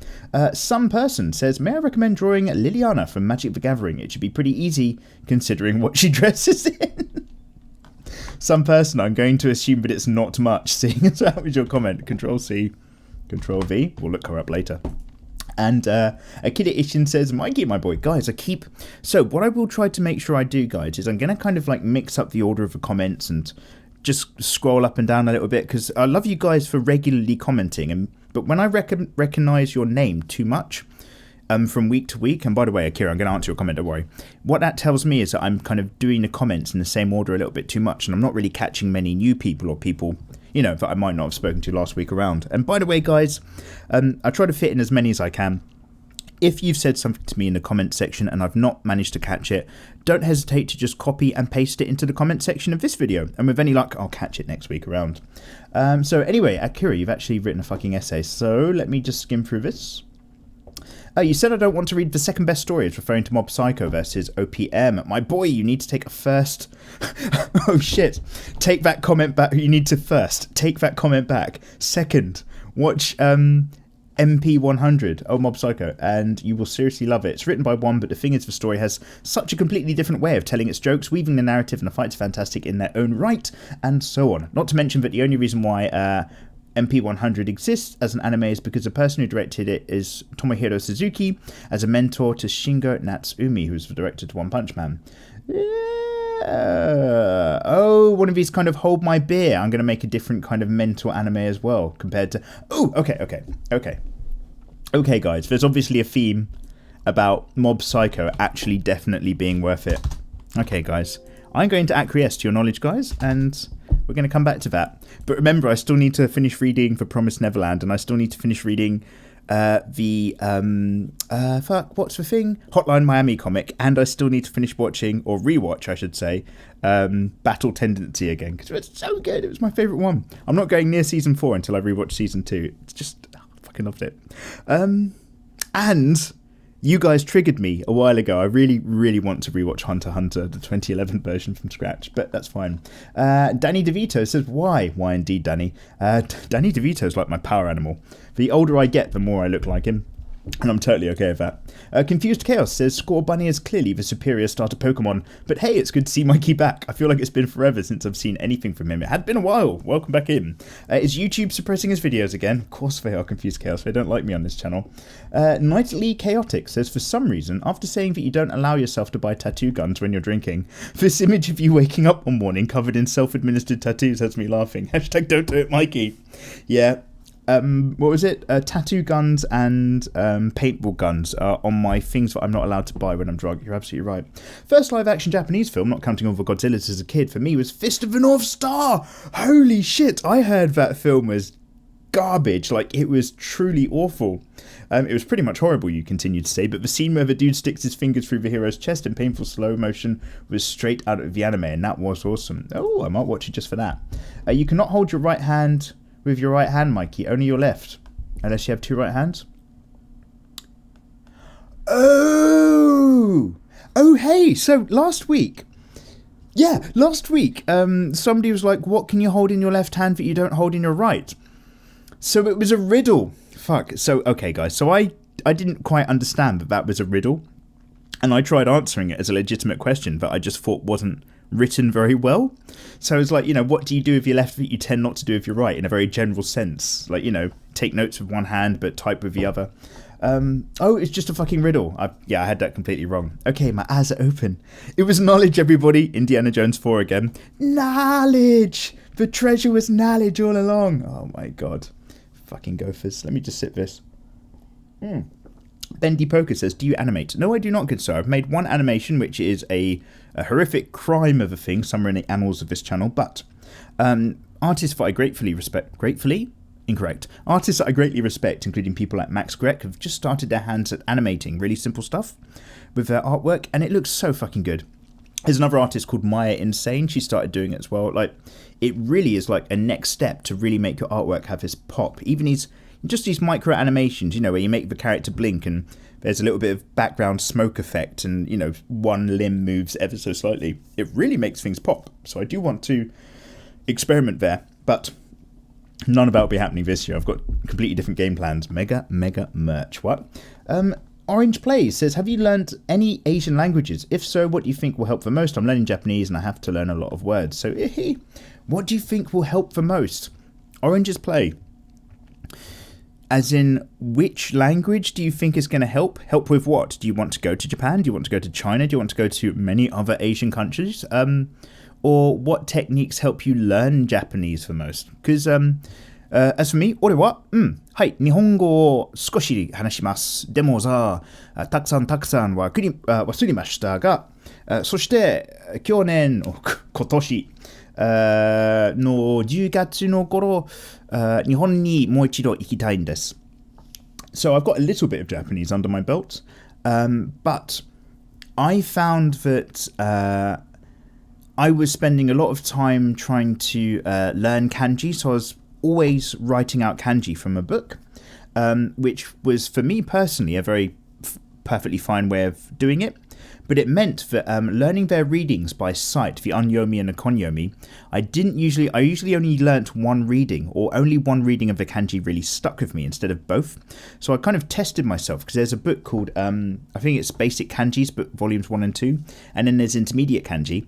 Some person says, may I recommend drawing Liliana from Magic the Gathering? It should be pretty easy considering what she dresses in. Some person, I'm going to assume that it's not much, seeing as that was your comment. Control C, Control V. We'll look her up later. And Akira Ishin says, Mikey, my boy, guys, so what I will try to make sure I do, guys, is I'm going to kind of mix up the order of the comments and just scroll up and down a little bit, because I love you guys for regularly commenting, but when I recognize your name too much from week to week, and by the way, Akira, I'm going to answer your comment, don't worry, what that tells me is that I'm kind of doing the comments in the same order a little bit too much, and I'm not really catching many new people or people that I might not have spoken to last week around. And by the way, guys, I try to fit in as many as I can. If you've said something to me in the comment section and I've not managed to catch it, don't hesitate to just copy and paste it into the comment section of this video. And with any luck, I'll catch it next week around. So anyway, Akira, you've actually written a fucking essay. So let me just skim through this. You said I don't want to read the second best story. It's referring to Mob Psycho versus OPM. My boy, you need to take a first... oh shit. Take that comment back. You need to first take that comment back. Second, watch MP100, Mob Psycho, and you will seriously love it. It's written by one, but the thing is the story has such a completely different way of telling its jokes, weaving the narrative, and the fights fantastic in their own right, and so on. Not to mention that the only reason why... MP100 exists as an anime is because the person who directed it is Tomohiro Suzuki as a mentor to Shingo Natsumi, who's the director to One Punch Man. One of these kind of hold my beer. I'm going to make a different kind of mentor anime as well compared to... Okay, guys. There's obviously a theme about Mob Psycho actually definitely being worth it. Okay, guys. I'm going to acquiesce to your knowledge, guys, and we're going to come back to that. But remember, I still need to finish reading The Promised Neverland, and I still need to finish reading what's the thing? Hotline Miami comic, and I still need to finish watching, or rewatch, I should say, Battle Tendency again, because it's so good. It was my favourite one. I'm not going near season 4 until I rewatch season 2. It's just, I fucking loved it. And... you guys triggered me a while ago. I really, really want to rewatch Hunter x Hunter, the 2011 version from scratch, but that's fine. Danny DeVito says, why? Why indeed, Danny? Danny DeVito is like my power animal. The older I get, the more I look like him. And I'm totally okay with that. Confused Chaos says, Scorbunny is clearly the superior starter Pokemon, but hey, it's good to see Mikey back. I feel like it's been forever since I've seen anything from him. It had been a while. Welcome back in. Is YouTube suppressing his videos again? Of course they are, Confused Chaos. They don't like me on this channel. Nightly Chaotic says, for some reason, after saying that you don't allow yourself to buy tattoo guns when you're drinking, this image of you waking up one morning covered in self-administered tattoos has me laughing. Hashtag don't do it, Mikey. Yeah. What was it? Tattoo guns and paintball guns are on my things that I'm not allowed to buy when I'm drunk. You're absolutely right. First live-action Japanese film, not counting all the Godzillas as a kid, for me was Fist of the North Star. Holy shit! I heard that film was garbage. Like, it was truly awful. It was pretty much horrible, you continue to say, but the scene where the dude sticks his fingers through the hero's chest in painful slow motion was straight out of the anime, and that was awesome. Oh, I might watch it just for that. You cannot hold your right hand with your right hand, Mikey, only your left, unless you have two right hands. Oh, hey, so last week, somebody was like, what can you hold in your left hand that you don't hold in your right? So it was a riddle. Fuck. So, okay, guys, so I didn't quite understand that was a riddle, and I tried answering it as a legitimate question that I just thought wasn't written very well. So it's like, what do you do with your left that you tend not to do with your right, in a very general sense? Like, take notes with one hand but type with the other. It's just a fucking riddle. I had that completely wrong. Okay, my eyes are open. It was knowledge, everybody. Indiana Jones 4 again. Knowledge! The treasure was knowledge all along. Oh my god. Fucking gophers. Let me just sip this. Bendy Poker says, do you animate? No, I do not, good sir. I've made one animation, which is a horrific crime of a thing, somewhere in the annals of this channel, but artists that I gratefully respect... Gratefully? Incorrect. Artists that I greatly respect, including people like Max Grech, have just started their hands at animating really simple stuff with their artwork, and it looks so fucking good. There's another artist called Maya Insane. She started doing it as well. Like, it really is like a next step to really make your artwork have this pop. Even these micro animations, where you make the character blink and there's a little bit of background smoke effect and, you know, one limb moves ever so slightly. It really makes things pop. So I do want to experiment there, but none of that will be happening this year. I've got completely different game plans. Mega merch. What? Orange Plays says, have you learned any Asian languages? If so, what do you think will help the most? I'm learning Japanese and I have to learn a lot of words. So, what do you think will help the most? Orange's Play. As in, which language do you think is going to help? Help with what? Do you want to go to Japan? Do you want to go to China? Do you want to go to many other Asian countries? Or what techniques help you learn Japanese the most? Because, as for me, 俺は、はい、日本語を少し話します。でもさ、たくさんは忘れましたが、そして去年、今年の10月の頃、日本にもう一度行きたいんです。So I've got a little bit of Japanese under my belt, but I found that I was spending a lot of time trying to learn kanji, so I was always writing out kanji from a book, which was, for me personally, a very perfectly fine way of doing it. But it meant that learning their readings by sight, the unyomi and the konyomi, I usually only learnt one reading, or only one reading of the kanji really stuck with me instead of both. So I kind of tested myself, because there's a book called, I think it's Basic Kanjis, but volumes 1 and 2, and then there's Intermediate Kanji.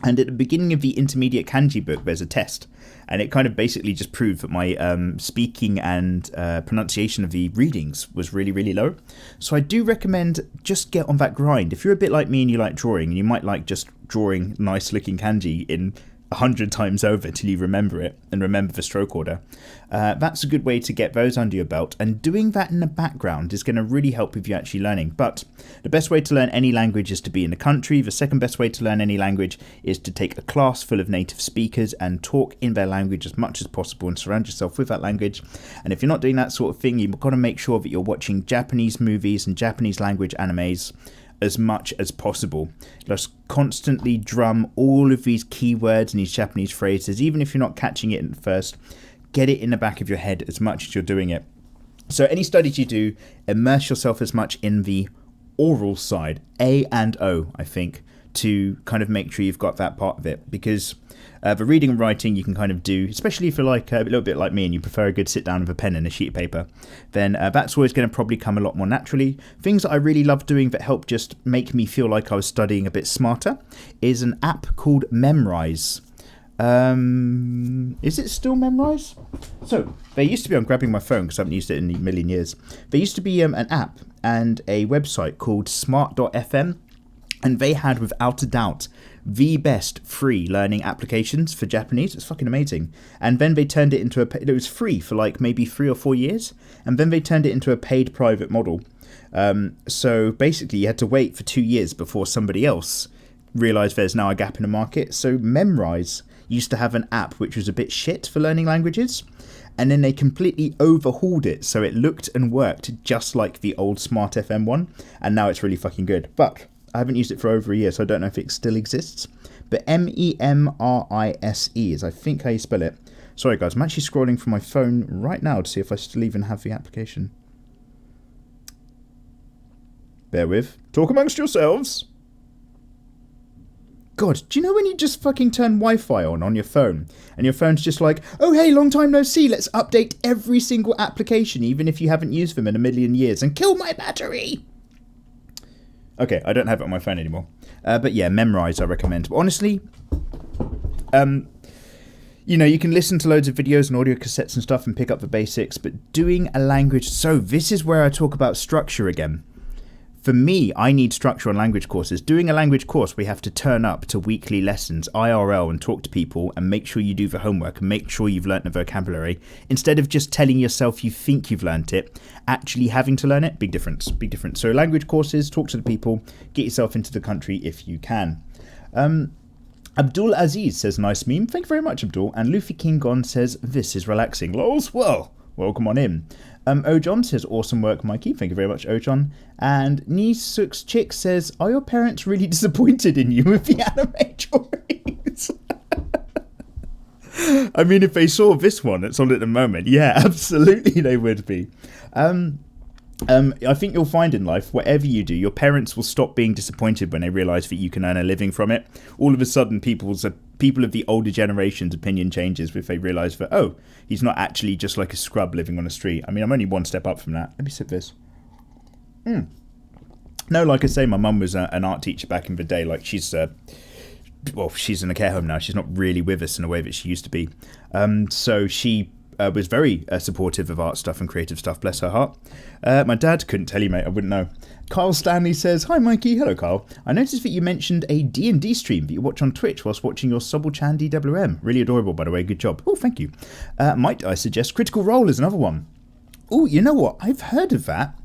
And at the beginning of the Intermediate Kanji book, there's a test. And it kind of basically just proved that my speaking and pronunciation of the readings was really, really low. So I do recommend just get on that grind. If you're a bit like me and you like drawing, and you might like just drawing nice looking kanji in 100 times over till you remember it and remember the stroke order, that's a good way to get those under your belt, and doing that in the background is going to really help with you actually learning. But the best way to learn any language is to be in the country. The second best way to learn any language is to take a class full of native speakers and talk in their language as much as possible and surround yourself with that language. And if you're not doing that sort of thing, you've got to make sure that you're watching Japanese movies and Japanese language animes as much as possible. Just constantly drum all of these keywords and these Japanese phrases, even if you're not catching it at first. Get it in the back of your head as much as you're doing it. So any studies you do, immerse yourself as much in the oral side, A and O, I think, to kind of make sure you've got that part of it. Because the reading and writing you can kind of do, especially if you're like a little bit like me and you prefer a good sit down with a pen and a sheet of paper, then that's always going to probably come a lot more naturally. Things that I really love doing that help just make me feel like I was studying a bit smarter is an app called Memrise. Is it still Memrise? So there used to be, I'm grabbing my phone because I haven't used it in a million years. There used to be an app and a website called smart.fm, and they had, without a doubt, the best free learning applications for Japanese. It's fucking amazing. And then they turned it into it was free for like maybe 3 or 4 years, and then they turned it into a paid private model. So basically you had to wait for 2 years before somebody else realised there's now a gap in the market. So Memrise used to have an app which was a bit shit for learning languages, and then they completely overhauled it so it looked and worked just like the old Smart FM one, and now it's really fucking good. But I haven't used it for over a year, so I don't know if it still exists. But Memrise is, I think, how you spell it. Sorry guys, I'm actually scrolling from my phone right now to see if I still even have the application. Bear with. Talk amongst yourselves. God, do you know when you just fucking turn Wi-Fi on your phone, and your phone's just like, oh hey, long time no see, let's update every single application, even if you haven't used them in a million years, and kill my battery? Okay, I don't have it on my phone anymore. But yeah, Memrise I recommend. But honestly, you know, you can listen to loads of videos and audio cassettes and stuff and pick up the basics, but doing a language... So this is where I talk about structure again. For me, I need structure on language courses. Doing a language course, we have to turn up to weekly lessons, IRL, and talk to people and make sure you do the homework and make sure you've learnt the vocabulary. Instead of just telling yourself you think you've learnt it, actually having to learn it, big difference, big difference. So language courses, talk to the people, get yourself into the country if you can. Abdul Aziz says, nice meme. Thank you very much, Abdul. And Luffy King Gon says, this is relaxing. Lols, well, welcome on in. Ojon says, awesome work, Mikey. Thank you very much, Ojon. And Nisuk's Chick says, are your parents really disappointed in you with the anime drawings? I mean, if they saw this one that's on at the moment, yeah, absolutely they would be. I think you'll find in life, whatever you do, your parents will stop being disappointed when they realise that you can earn a living from it. All of a sudden, people of the older generation's opinion changes if they realise that, oh, he's not actually just like a scrub living on a street. I mean, I'm only one step up from that. Let me sip this. No, like I say, my mum was an art teacher back in the day. Like, she's in a care home now. She's not really with us in a way that she used to be. So she was very supportive of art stuff and creative stuff, bless her heart. My dad couldn't tell you, mate, I wouldn't know. Carl Stanley says, hi Mikey. Hello Carl. I noticed that you mentioned a D&D stream that you watch on Twitch whilst watching your Sobble-chan DWM. Really adorable, by the way, good job. Oh, thank you. Might I suggest Critical Role is another one? Oh, you know what, I've heard of that.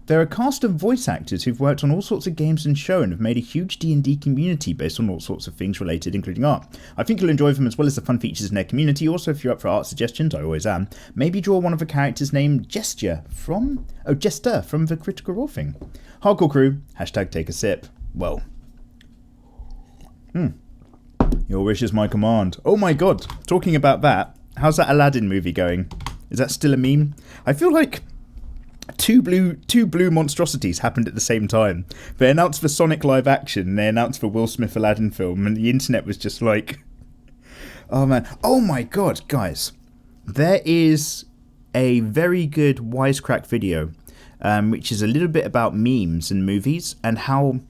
They're a cast of voice actors who've worked on all sorts of games and show and have made a huge D&D community based on all sorts of things related, including art. I think you'll enjoy them as well as the fun features in their community. Also, if you're up for art suggestions, I always am, maybe draw one of the characters named Jester from the Critical Role thing. Hardcore crew, hashtag take a sip. Well. Your wish is my command. Oh my god, talking about that, how's that Aladdin movie going? Is that still a meme? I feel like two blue monstrosities happened at the same time. They announced the Sonic live action, and they announced the Will Smith Aladdin film, and the internet was just like, oh man. Oh my god, guys. There is a very good Wisecrack video, which is a little bit about memes and movies, and how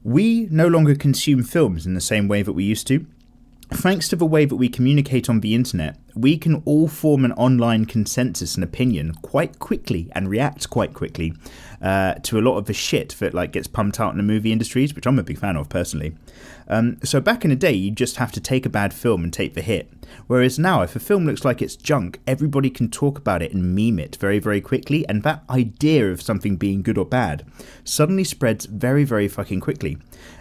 we no longer consume films in the same way that we used to. Thanks to the way that we communicate on the internet, we can all form an online consensus and opinion quite quickly and react quite quickly to a lot of the shit that gets pumped out in the movie industries, which I'm a big fan of personally. So back in the day, you just have to take a bad film and take the hit. Whereas now, if a film looks like it's junk, everybody can talk about it and meme it very, very quickly, and that idea of something being good or bad suddenly spreads very, very fucking quickly.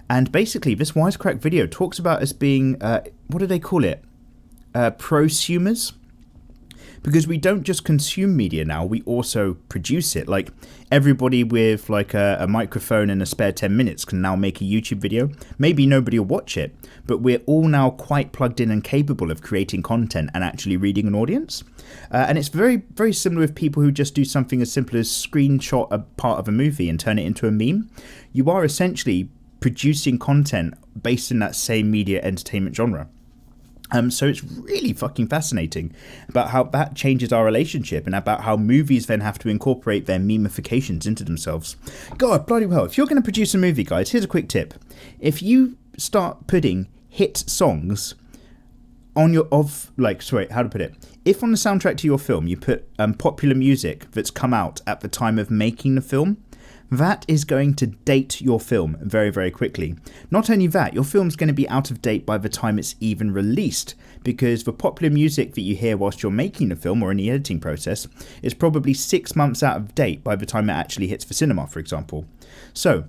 And basically, this Wisecrack video talks about us being, what do they call it? Prosumers? Because we don't just consume media now, we also produce it. Like, everybody with a microphone and a spare 10 minutes can now make a YouTube video. Maybe nobody will watch it, but we're all now quite plugged in and capable of creating content and actually reading an audience. And it's very, very similar with people who just do something as simple as screenshot a part of a movie and turn it into a meme. You are essentially producing content based in that same media entertainment genre. So it's really fucking fascinating about how that changes our relationship and about how movies then have to incorporate their memifications into themselves. God, bloody well, if you're going to produce a movie, guys, here's a quick tip. If you start putting hit songs on your, how to put it? If on the soundtrack to your film you put popular music that's come out at the time of making the film, that is going to date your film very, very quickly. Not only that, your film's going to be out of date by the time it's even released, because the popular music that you hear whilst you're making the film or in the editing process is probably 6 months out of date by the time it actually hits the cinema, for example. So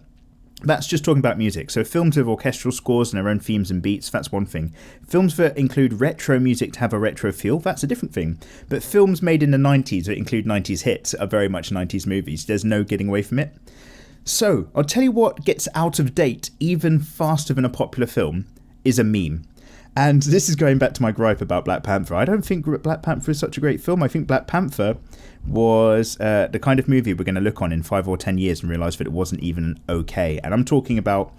that's just talking about music. So films with orchestral scores and their own themes and beats, that's one thing. Films that include retro music to have a retro feel, that's a different thing. But films made in the 90s that include 90s hits are very much 90s movies. There's no getting away from it. So, I'll tell you what gets out of date even faster than a popular film is a meme. And this is going back to my gripe about Black Panther. I don't think Black Panther is such a great film. I think Black Panther was the kind of movie we're going to look on in 5 or 10 years and realise that it wasn't even okay. And I'm talking about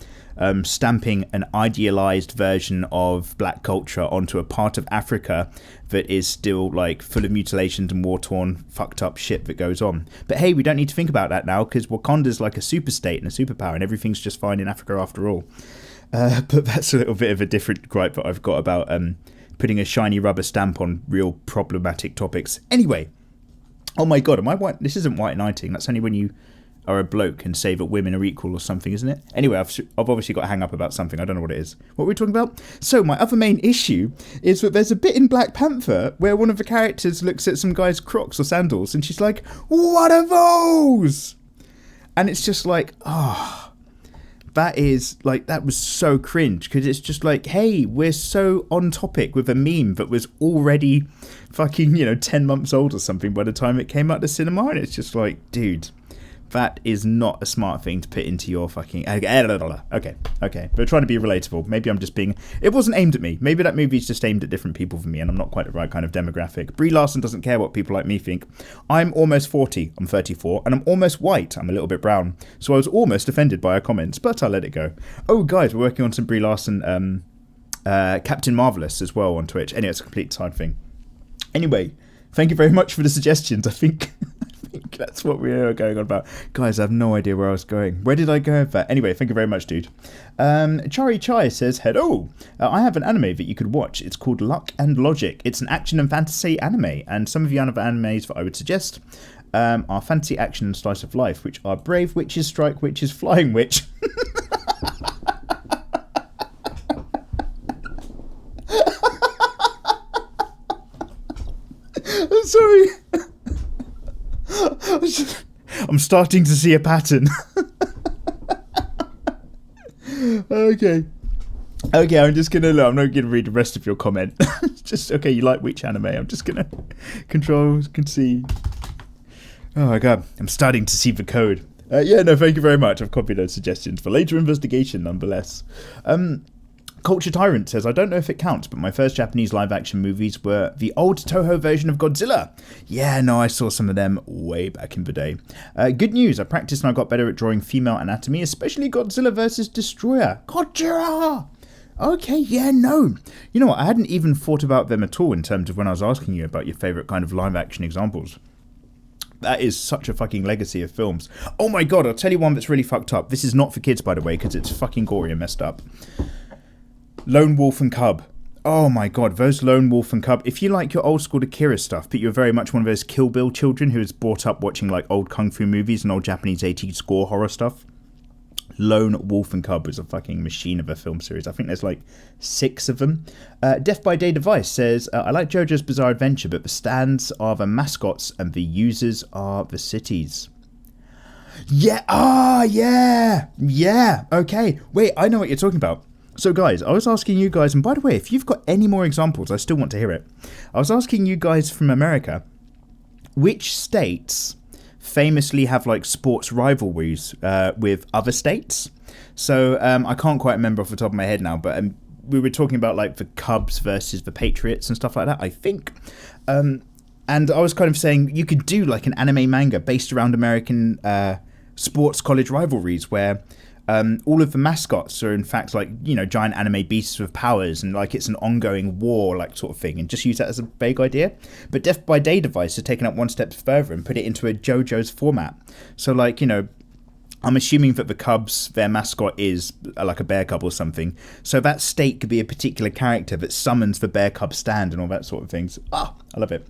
stamping an idealised version of black culture onto a part of Africa that is still full of mutilations and war-torn, fucked up shit that goes on. But hey, we don't need to think about that now, because Wakanda's like a super state and a superpower, and everything's just fine in Africa after all. But that's a little bit of a different gripe that I've got about putting a shiny rubber stamp on real problematic topics. Anyway, oh my god, am I white? This isn't white knighting. That's only when you are a bloke and say that women are equal or something, isn't it? Anyway, I've obviously got to hang up about something. I don't know what it is. What were we talking about? So my other main issue is that there's a bit in Black Panther where one of the characters looks at some guy's Crocs or sandals and she's like, what are those? And it's just like, that was so cringe, because it's just like, hey, we're so on topic with a meme that was already fucking 10 months old or something by the time it came out to cinema, and it's just like, dude, That is not a smart thing to put into your fucking... Okay. We're trying to be relatable. Maybe I'm just being... It wasn't aimed at me. Maybe that movie's just aimed at different people for me, and I'm not quite the right kind of demographic. Brie Larson doesn't care what people like me think. I'm almost 40. I'm 34. And I'm almost white. I'm a little bit brown. So I was almost offended by her comments, but I let it go. Oh, guys, we're working on some Brie Larson Captain Marvelous as well on Twitch. Anyway, it's a complete side thing. Anyway, thank you very much for the suggestions. I think that's what we are going on about. Guys, I have no idea where I was going. Where did I go with that? Anyway, thank you very much, dude. Chari Chai says, hello. I have an anime that you could watch. It's called Luck and Logic. It's an action and fantasy anime. And some of the other animes that I would suggest are fantasy, action, and slice of life, which are Brave Witches, Strike Witches, Flying Witch. Sorry. I'm starting to see a pattern. Okay, I'm just gonna look. I'm not gonna read the rest of your comment. Just okay, you like which anime? I'm just gonna control, see. Oh my god, I'm starting to see the code. Yeah, no, thank you very much. I've copied those suggestions for later investigation nonetheless. Culture Tyrant says, I don't know if it counts, but my first Japanese live-action movies were the old Toho version of Godzilla. Yeah, no, I saw some of them way back in the day. Good news, I practiced and I got better at drawing female anatomy, especially Godzilla vs. Destroyer. Godzilla! Okay, yeah, no. You know what, I hadn't even thought about them at all in terms of when I was asking you about your favourite kind of live-action examples. That is such a fucking legacy of films. Oh my god, I'll tell you one that's really fucked up. This is not for kids, by the way, because it's fucking gory and messed up. Lone Wolf and Cub. Oh my god, those Lone Wolf and Cub. If you like your old school Akira stuff, but you're very much one of those Kill Bill children who was brought up watching like old kung fu movies and old Japanese 80s gore horror stuff, Lone Wolf and Cub was a fucking machine of a film series. I think there's like 6 of them. Death by Day Device says, I like JoJo's Bizarre Adventure, but the stands are the mascots and the users are the cities. Yeah, okay. Wait, I know what you're talking about. So guys, I was asking you guys, and by the way, if you've got any more examples, I still want to hear it. I was asking you guys from America, which states famously have like sports rivalries with other states? So I can't quite remember off the top of my head now, but we were talking about like the Cubs versus the Patriots and stuff like that, I think. And I was kind of saying you could do like an anime manga based around American sports college rivalries where all of the mascots are in fact like, you know, giant anime beasts with powers, and like it's an ongoing war like sort of thing, and just use that as a vague idea. But Death by Day Device has taken it one step further and put it into a JoJo's format. So like, you know, I'm assuming that the Cubs, their mascot is like a bear cub or something. So that state could be a particular character that summons the bear cub stand and all that sort of things. I love it.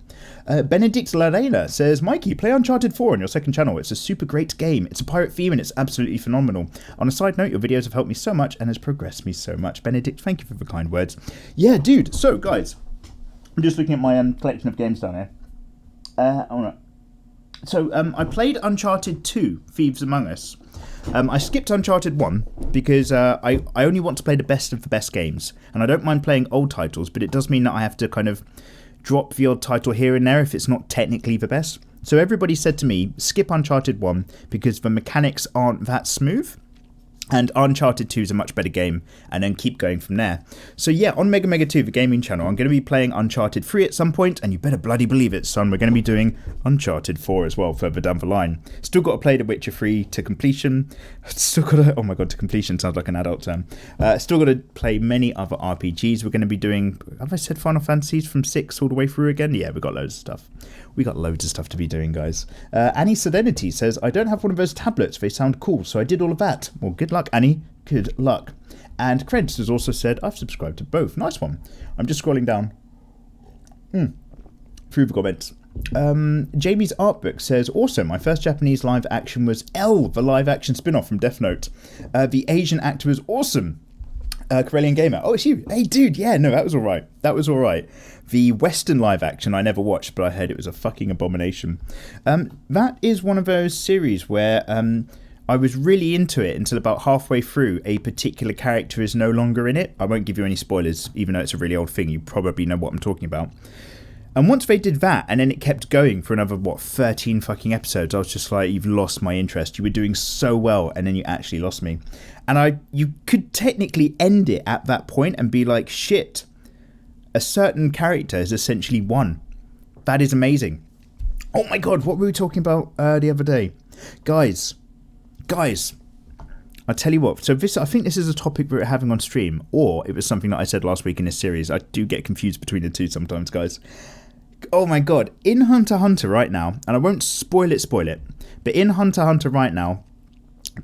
Benedict Larena says, Mikey, play Uncharted 4 on your second channel. It's a super great game. It's a pirate theme and it's absolutely phenomenal. On a side note, your videos have helped me so much and has progressed me so much. Benedict, thank you for the kind words. Yeah, dude. So, guys, I'm just looking at my collection of games down here. I played Uncharted 2, Thieves Among Us. I skipped Uncharted 1 because I only want to play the best of the best games. And I don't mind playing old titles, but it does mean that I have to kind of drop the odd title here and there if it's not technically the best. So everybody said to me, skip Uncharted 1 because the mechanics aren't that smooth. And Uncharted 2 is a much better game, and then keep going from there. So yeah, on Mega Mega 2, the gaming channel, I'm going to be playing Uncharted 3 at some point, and you better bloody believe it, son. We're going to be doing Uncharted 4 as well, further down the line. Still got to play The Witcher 3 to completion. Still got to, oh my god, to completion sounds like an adult term. Still got to play many other RPGs. We're going to be doing, have I said Final Fantasies from 6 all the way through again? Yeah, we've got loads of stuff. We got loads of stuff to be doing, guys. Annie Serenity says, I don't have one of those tablets. They sound cool, so I did all of that. Well, good luck, Annie. Good luck. And Krentz has also said, I've subscribed to both. Nice one. I'm just scrolling down through the comments. Jamie's art book says, awesome. My first Japanese live action was L, the live action spin-off from Death Note. The Asian actor was awesome. Corellian Gamer. Oh, it's you. Hey, dude. Yeah, no, that was all right. That was all right. The Western live action I never watched, but I heard it was a fucking abomination. That is one of those series where I was really into it until about halfway through a particular character is no longer in it. I won't give you any spoilers, even though it's a really old thing. You probably know what I'm talking about. And once they did that, and then it kept going for another, 13 fucking episodes, I was just like, you've lost my interest. You were doing so well, and then you actually lost me. And you could technically end it at that point and be like, shit, a certain character is essentially won. That is amazing. Oh my god, what were we talking about the other day? Guys, I tell you what, so I think this is a topic we're having on stream, or it was something that I said last week in this series. I do get confused between the two sometimes, guys. Oh my god, in Hunter x Hunter right now, and I won't spoil it, but in Hunter x Hunter right now,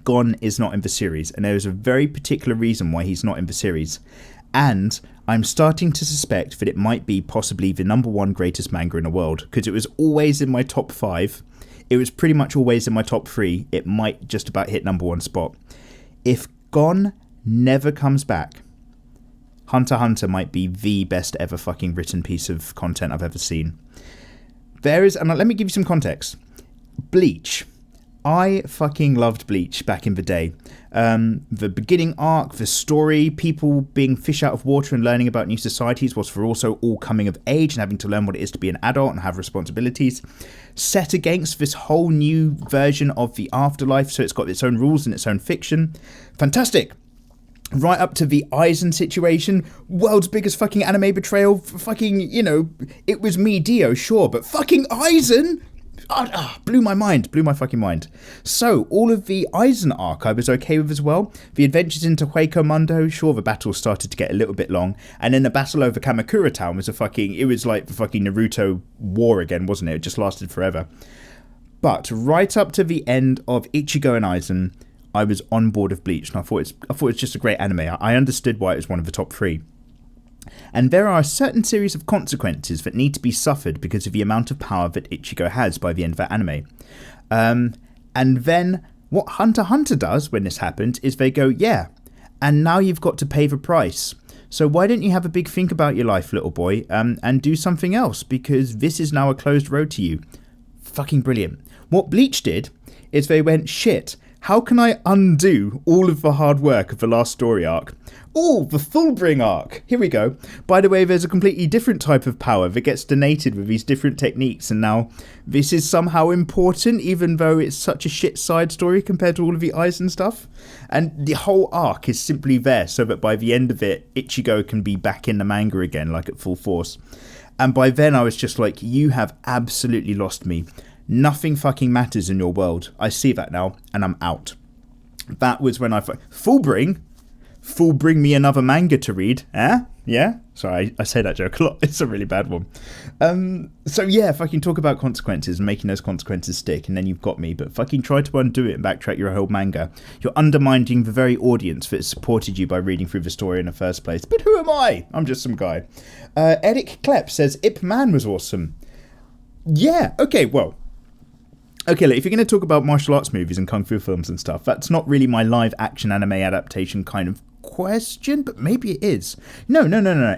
Gon is not in the series, and there is a very particular reason why he's not in the series. And I'm starting to suspect that it might be possibly the #1 greatest manga in the world, because it was always in my top 5. It was pretty much always in my top 3. It might just about hit #1 spot. If Gon never comes back, Hunter x Hunter might be the best ever fucking written piece of content I've ever seen. And let me give you some context. Bleach. I fucking loved Bleach back in the day. The beginning arc, the story, people being fish out of water and learning about new societies, whilst they're also all coming of age and having to learn what it is to be an adult and have responsibilities, set against this whole new version of the afterlife, so it's got its own rules and its own fiction. Fantastic. Right up to the Aizen situation, world's biggest fucking anime betrayal, fucking, it was me, Dio, sure, but fucking Aizen! Blew my fucking mind. So, all of the Aizen arc I was okay with as well. The adventures into Hueco Mundo, sure, the battle started to get a little bit long, and then the battle over Kamakura Town was it was like the fucking Naruto war again, wasn't it? It just lasted forever. But right up to the end of Ichigo and Aizen, I was on board of Bleach, and I thought it was just a great anime. I understood why it was one of the top 3. And there are a certain series of consequences that need to be suffered because of the amount of power that Ichigo has by the end of that anime. And then what Hunter x Hunter does when this happens is they go, yeah, and now you've got to pay the price. So why don't you have a big think about your life, little boy, and do something else, because this is now a closed road to you. Fucking brilliant. What Bleach did is they went, shit, how can I undo all of the hard work of the last story arc? Oh, the Fullbring arc. Here we go. By the way, there's a completely different type of power that gets donated with these different techniques, and now this is somehow important, even though it's such a shit side story compared to all of the Aizen stuff. And the whole arc is simply there so that by the end of it, Ichigo can be back in the manga again, like at full force. And by then I was just like, you have absolutely lost me. Nothing fucking matters in your world. I see that now, and I'm out. That was when Fullbring me another manga to read, eh? Yeah? Sorry, I say that joke a lot. It's a really bad one. So yeah, fucking talk about consequences and making those consequences stick, and then you've got me. But fucking try to undo it and backtrack your whole manga. You're undermining the very audience that supported you by reading through the story in the first place. But who am I? I'm just some guy. Eric Klepp says, Ip Man was awesome. Yeah, okay, well. Okay, look, if you're going to talk about martial arts movies and kung fu films and stuff, that's not really my live action anime adaptation kind of question, but maybe it is. No,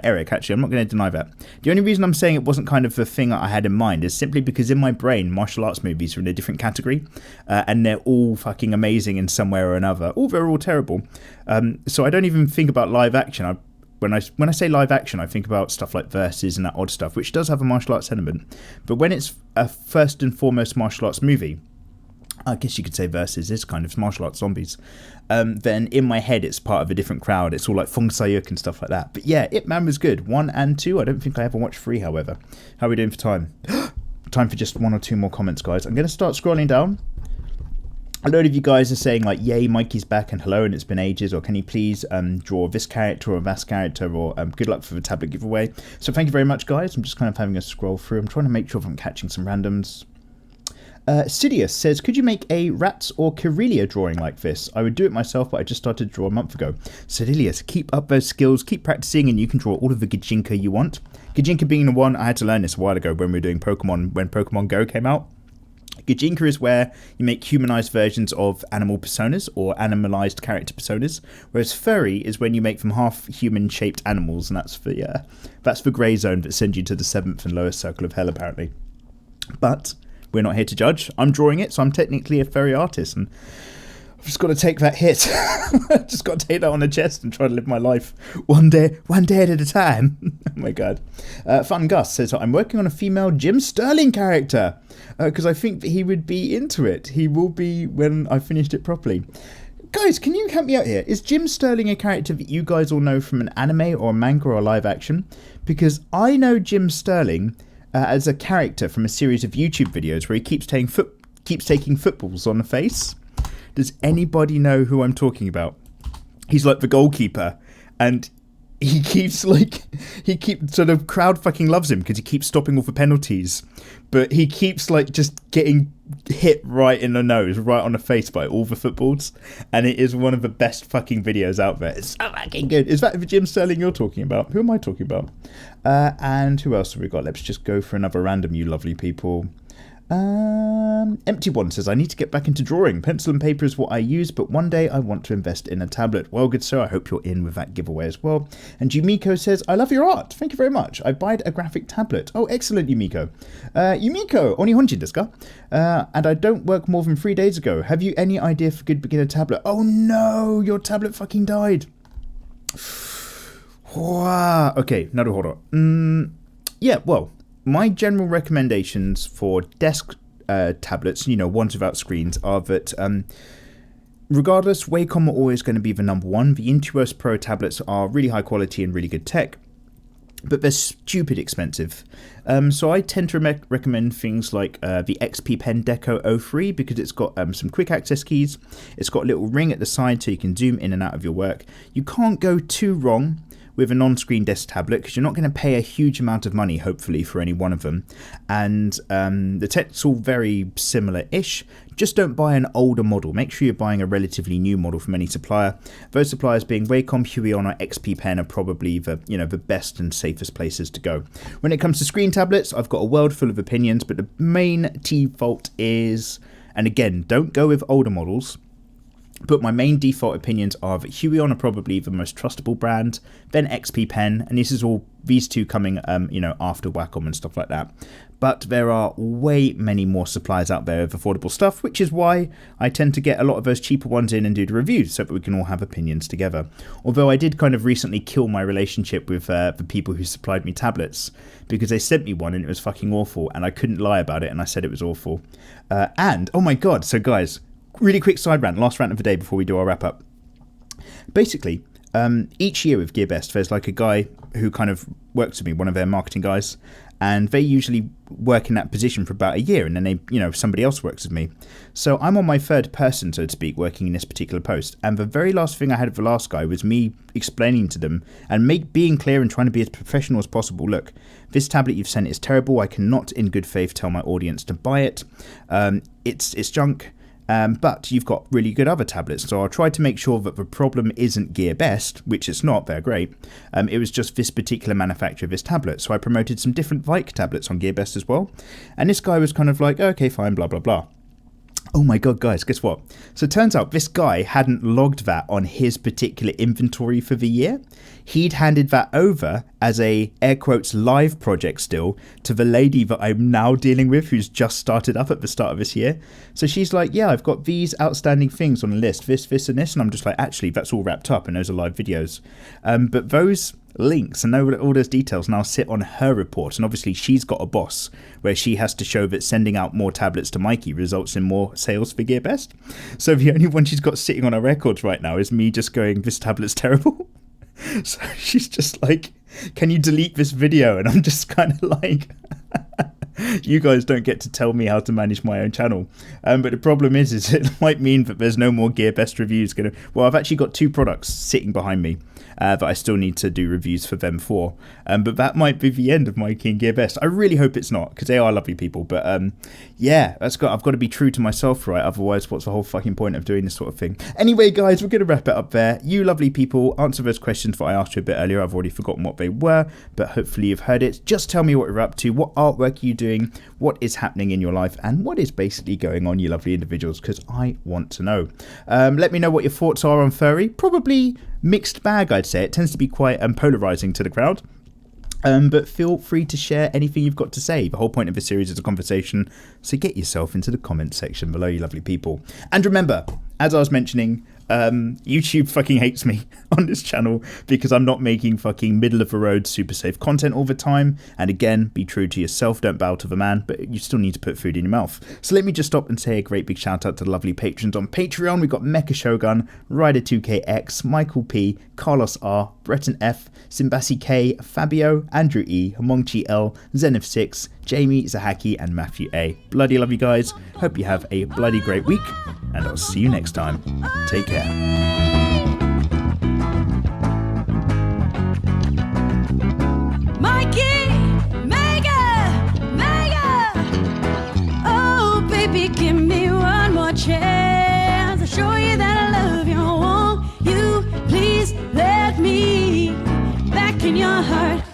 Eric, actually, I'm not going to deny that. The only reason I'm saying it wasn't kind of the thing that I had in mind is simply because in my brain, martial arts movies are in a different category, and they're all fucking amazing in some way or another. They're all terrible. So I don't even think about live action. When I say live action, I think about stuff like Versus and that odd stuff, which does have a martial arts element. But when it's a first and foremost martial arts movie, I guess you could say Versus is kind of martial arts zombies, then in my head it's part of a different crowd. It's all like Fong Sayuk and stuff like that. But yeah, Ip Man was good. 1 and 2. I don't think I ever watched 3, however. How are we doing for time? Time for just 1 or 2 more comments, guys. I'm going to start scrolling down. A load of you guys are saying like, yay, Mikey's back, and hello, and it's been ages, or can you please draw this character or that character, or good luck for the tablet giveaway. So thank you very much, guys. I'm just kind of having a scroll through. I'm trying to make sure if I'm catching some randoms. Sidious says, could you make a Rats or Carelia drawing like this? I would do it myself, but I just started to draw a month ago. Sidious, keep up those skills, keep practicing, and you can draw all of the Gijinka you want. Gijinka being the one, I had to learn this a while ago when we were doing Pokemon, when Pokemon Go came out. Gijinka is where you make humanized versions of animal personas or animalized character personas, whereas furry is when you make them half human-shaped animals, and that's the grey zone that sends you to the 7th and lowest circle of hell, apparently. But we're not here to judge. I'm drawing it, so I'm technically a furry artist, and Just got to take that hit. Just got to take that on the chest and try to live my life one day at a time. Oh my god. Fun Gus says, I'm working on a female Jim Sterling character because I think that he would be into it. He will be when I finished it properly. Guys, can you help me out here? Is Jim Sterling a character that you guys all know from an anime or a manga or a live action? Because I know Jim Sterling as a character from a series of YouTube videos where he keeps taking footballs on the face. Does anybody know who I'm talking about? He's like the goalkeeper, and he keeps sort of crowd fucking loves him because he keeps stopping all the penalties, but he keeps like just getting hit right in the nose, right on the face by all the footballs, and it is one of the best fucking videos out there. It's so fucking good. Is that the Jim Sterling you're talking about? Who am I talking about? And who else have we got? Let's just go for another random, you lovely people. Empty One says, I need to get back into drawing. Pencil and paper is what I use, but one day I want to invest in a tablet. Well, good sir, I hope you're in with that giveaway as well. And Yumiko says, I love your art. Thank you very much. I bought a graphic tablet. Oh, excellent, Yumiko. Yumiko, onihonjin desu ka? And I don't work more than 3 days ago. Have you any idea for good beginner tablet? Oh no, your tablet fucking died. Wow. Okay, naruhodo. Yeah, well, my general recommendations for desk tablets, ones without screens, are that regardless, Wacom are always going to be the number one. The Intuos Pro tablets are really high quality and really good tech, but they're stupid expensive. So I tend to recommend things like the XP Pen Deco 03 because it's got some quick access keys. It's got a little ring at the side so you can zoom in and out of your work. You can't go too wrong with a non-screen desk tablet because you're not going to pay a huge amount of money, hopefully, for any one of them. And the tech's all very similar-ish. Just don't buy an older model. Make sure you're buying a relatively new model from any supplier. Those suppliers being Wacom, Huion, or XP Pen are probably the best and safest places to go. When it comes to screen tablets, I've got a world full of opinions, but the main default is, and again, don't go with older models, but my main default opinions are that Huion are probably the most trustable brand, then XP Pen, and this is all these two coming, after Wacom and stuff like that. But there are way many more suppliers out there of affordable stuff, which is why I tend to get a lot of those cheaper ones in and do the reviews so that we can all have opinions together. Although I did kind of recently kill my relationship with the people who supplied me tablets because they sent me one and it was fucking awful and I couldn't lie about it and I said it was awful. And, oh my god, so guys, really quick side rant, last rant of the day before we do our wrap up. Basically, each year with GearBest, there's like a guy who kind of works with me, one of their marketing guys, and they usually work in that position for about a year, and then somebody else works with me. So I'm on my third person, so to speak, working in this particular post. And the very last thing I had of the last guy was me explaining to them and being clear and trying to be as professional as possible. Look, this tablet you've sent is terrible. I cannot, in good faith, tell my audience to buy it. It's junk. But you've got really good other tablets, so I'll try to make sure that the problem isn't GearBest, which it's not, they're great. It was just this particular manufacturer of this tablet, so I promoted some different Vike tablets on GearBest as well, and this guy was kind of like, okay, fine, blah, blah, blah. Oh my god, guys, guess what? So it turns out this guy hadn't logged that on his particular inventory for the year. He'd handed that over as a, air quotes, live project still to the lady that I'm now dealing with who's just started up at the start of this year. So she's like, yeah, I've got these outstanding things on the list, this, and this. And I'm just like, actually, that's all wrapped up and those are live videos. But those links and all those details now sit on her report, and obviously she's got a boss where she has to show that sending out more tablets to Mikey results in more sales for GearBest. So the only one she's got sitting on her records right now is me just going, this tablet's terrible. So she's just like, can you delete this video? And I'm just kind of like, you guys don't get to tell me how to manage my own channel. But the problem is it might mean that there's no more GearBest reviews. Well, I've actually got 2 products sitting behind me that I still need to do reviews for them for. But that might be the end of Mikey and GearBest. I really hope it's not, because they are lovely people. But yeah, I've got to be true to myself, right? Otherwise, what's the whole fucking point of doing this sort of thing? Anyway, guys, we're going to wrap it up there. You lovely people, answer those questions that I asked you a bit earlier. I've already forgotten what they were, but hopefully you've heard it. Just tell me what you're up to. What artwork are you doing? What is happening in your life? And what is basically going on, you lovely individuals? Because I want to know. Let me know what your thoughts are on furry. Probably mixed bag, I'd say. It tends to be quite polarizing to the crowd. But feel free to share anything you've got to say. The whole point of this series is a conversation, so get yourself into the comment section below, you lovely people. And remember, as I was mentioning, YouTube fucking hates me on this channel because I'm not making fucking middle of the road super safe content all the time. And again, be true to yourself, don't bow to the man, but you still need to put food in your mouth. So let me just stop and say a great big shout out to the lovely patrons on Patreon. We've got Mecha Shogun, Ryder2KX, Michael P, Carlos R, Breton F, Simbasi K, Fabio, Andrew E, Mongchi L, Zenith6, Jamie, Zahaki, and Matthew A. Bloody love you guys. Hope you have a bloody great week, and I'll see you next time. Take care.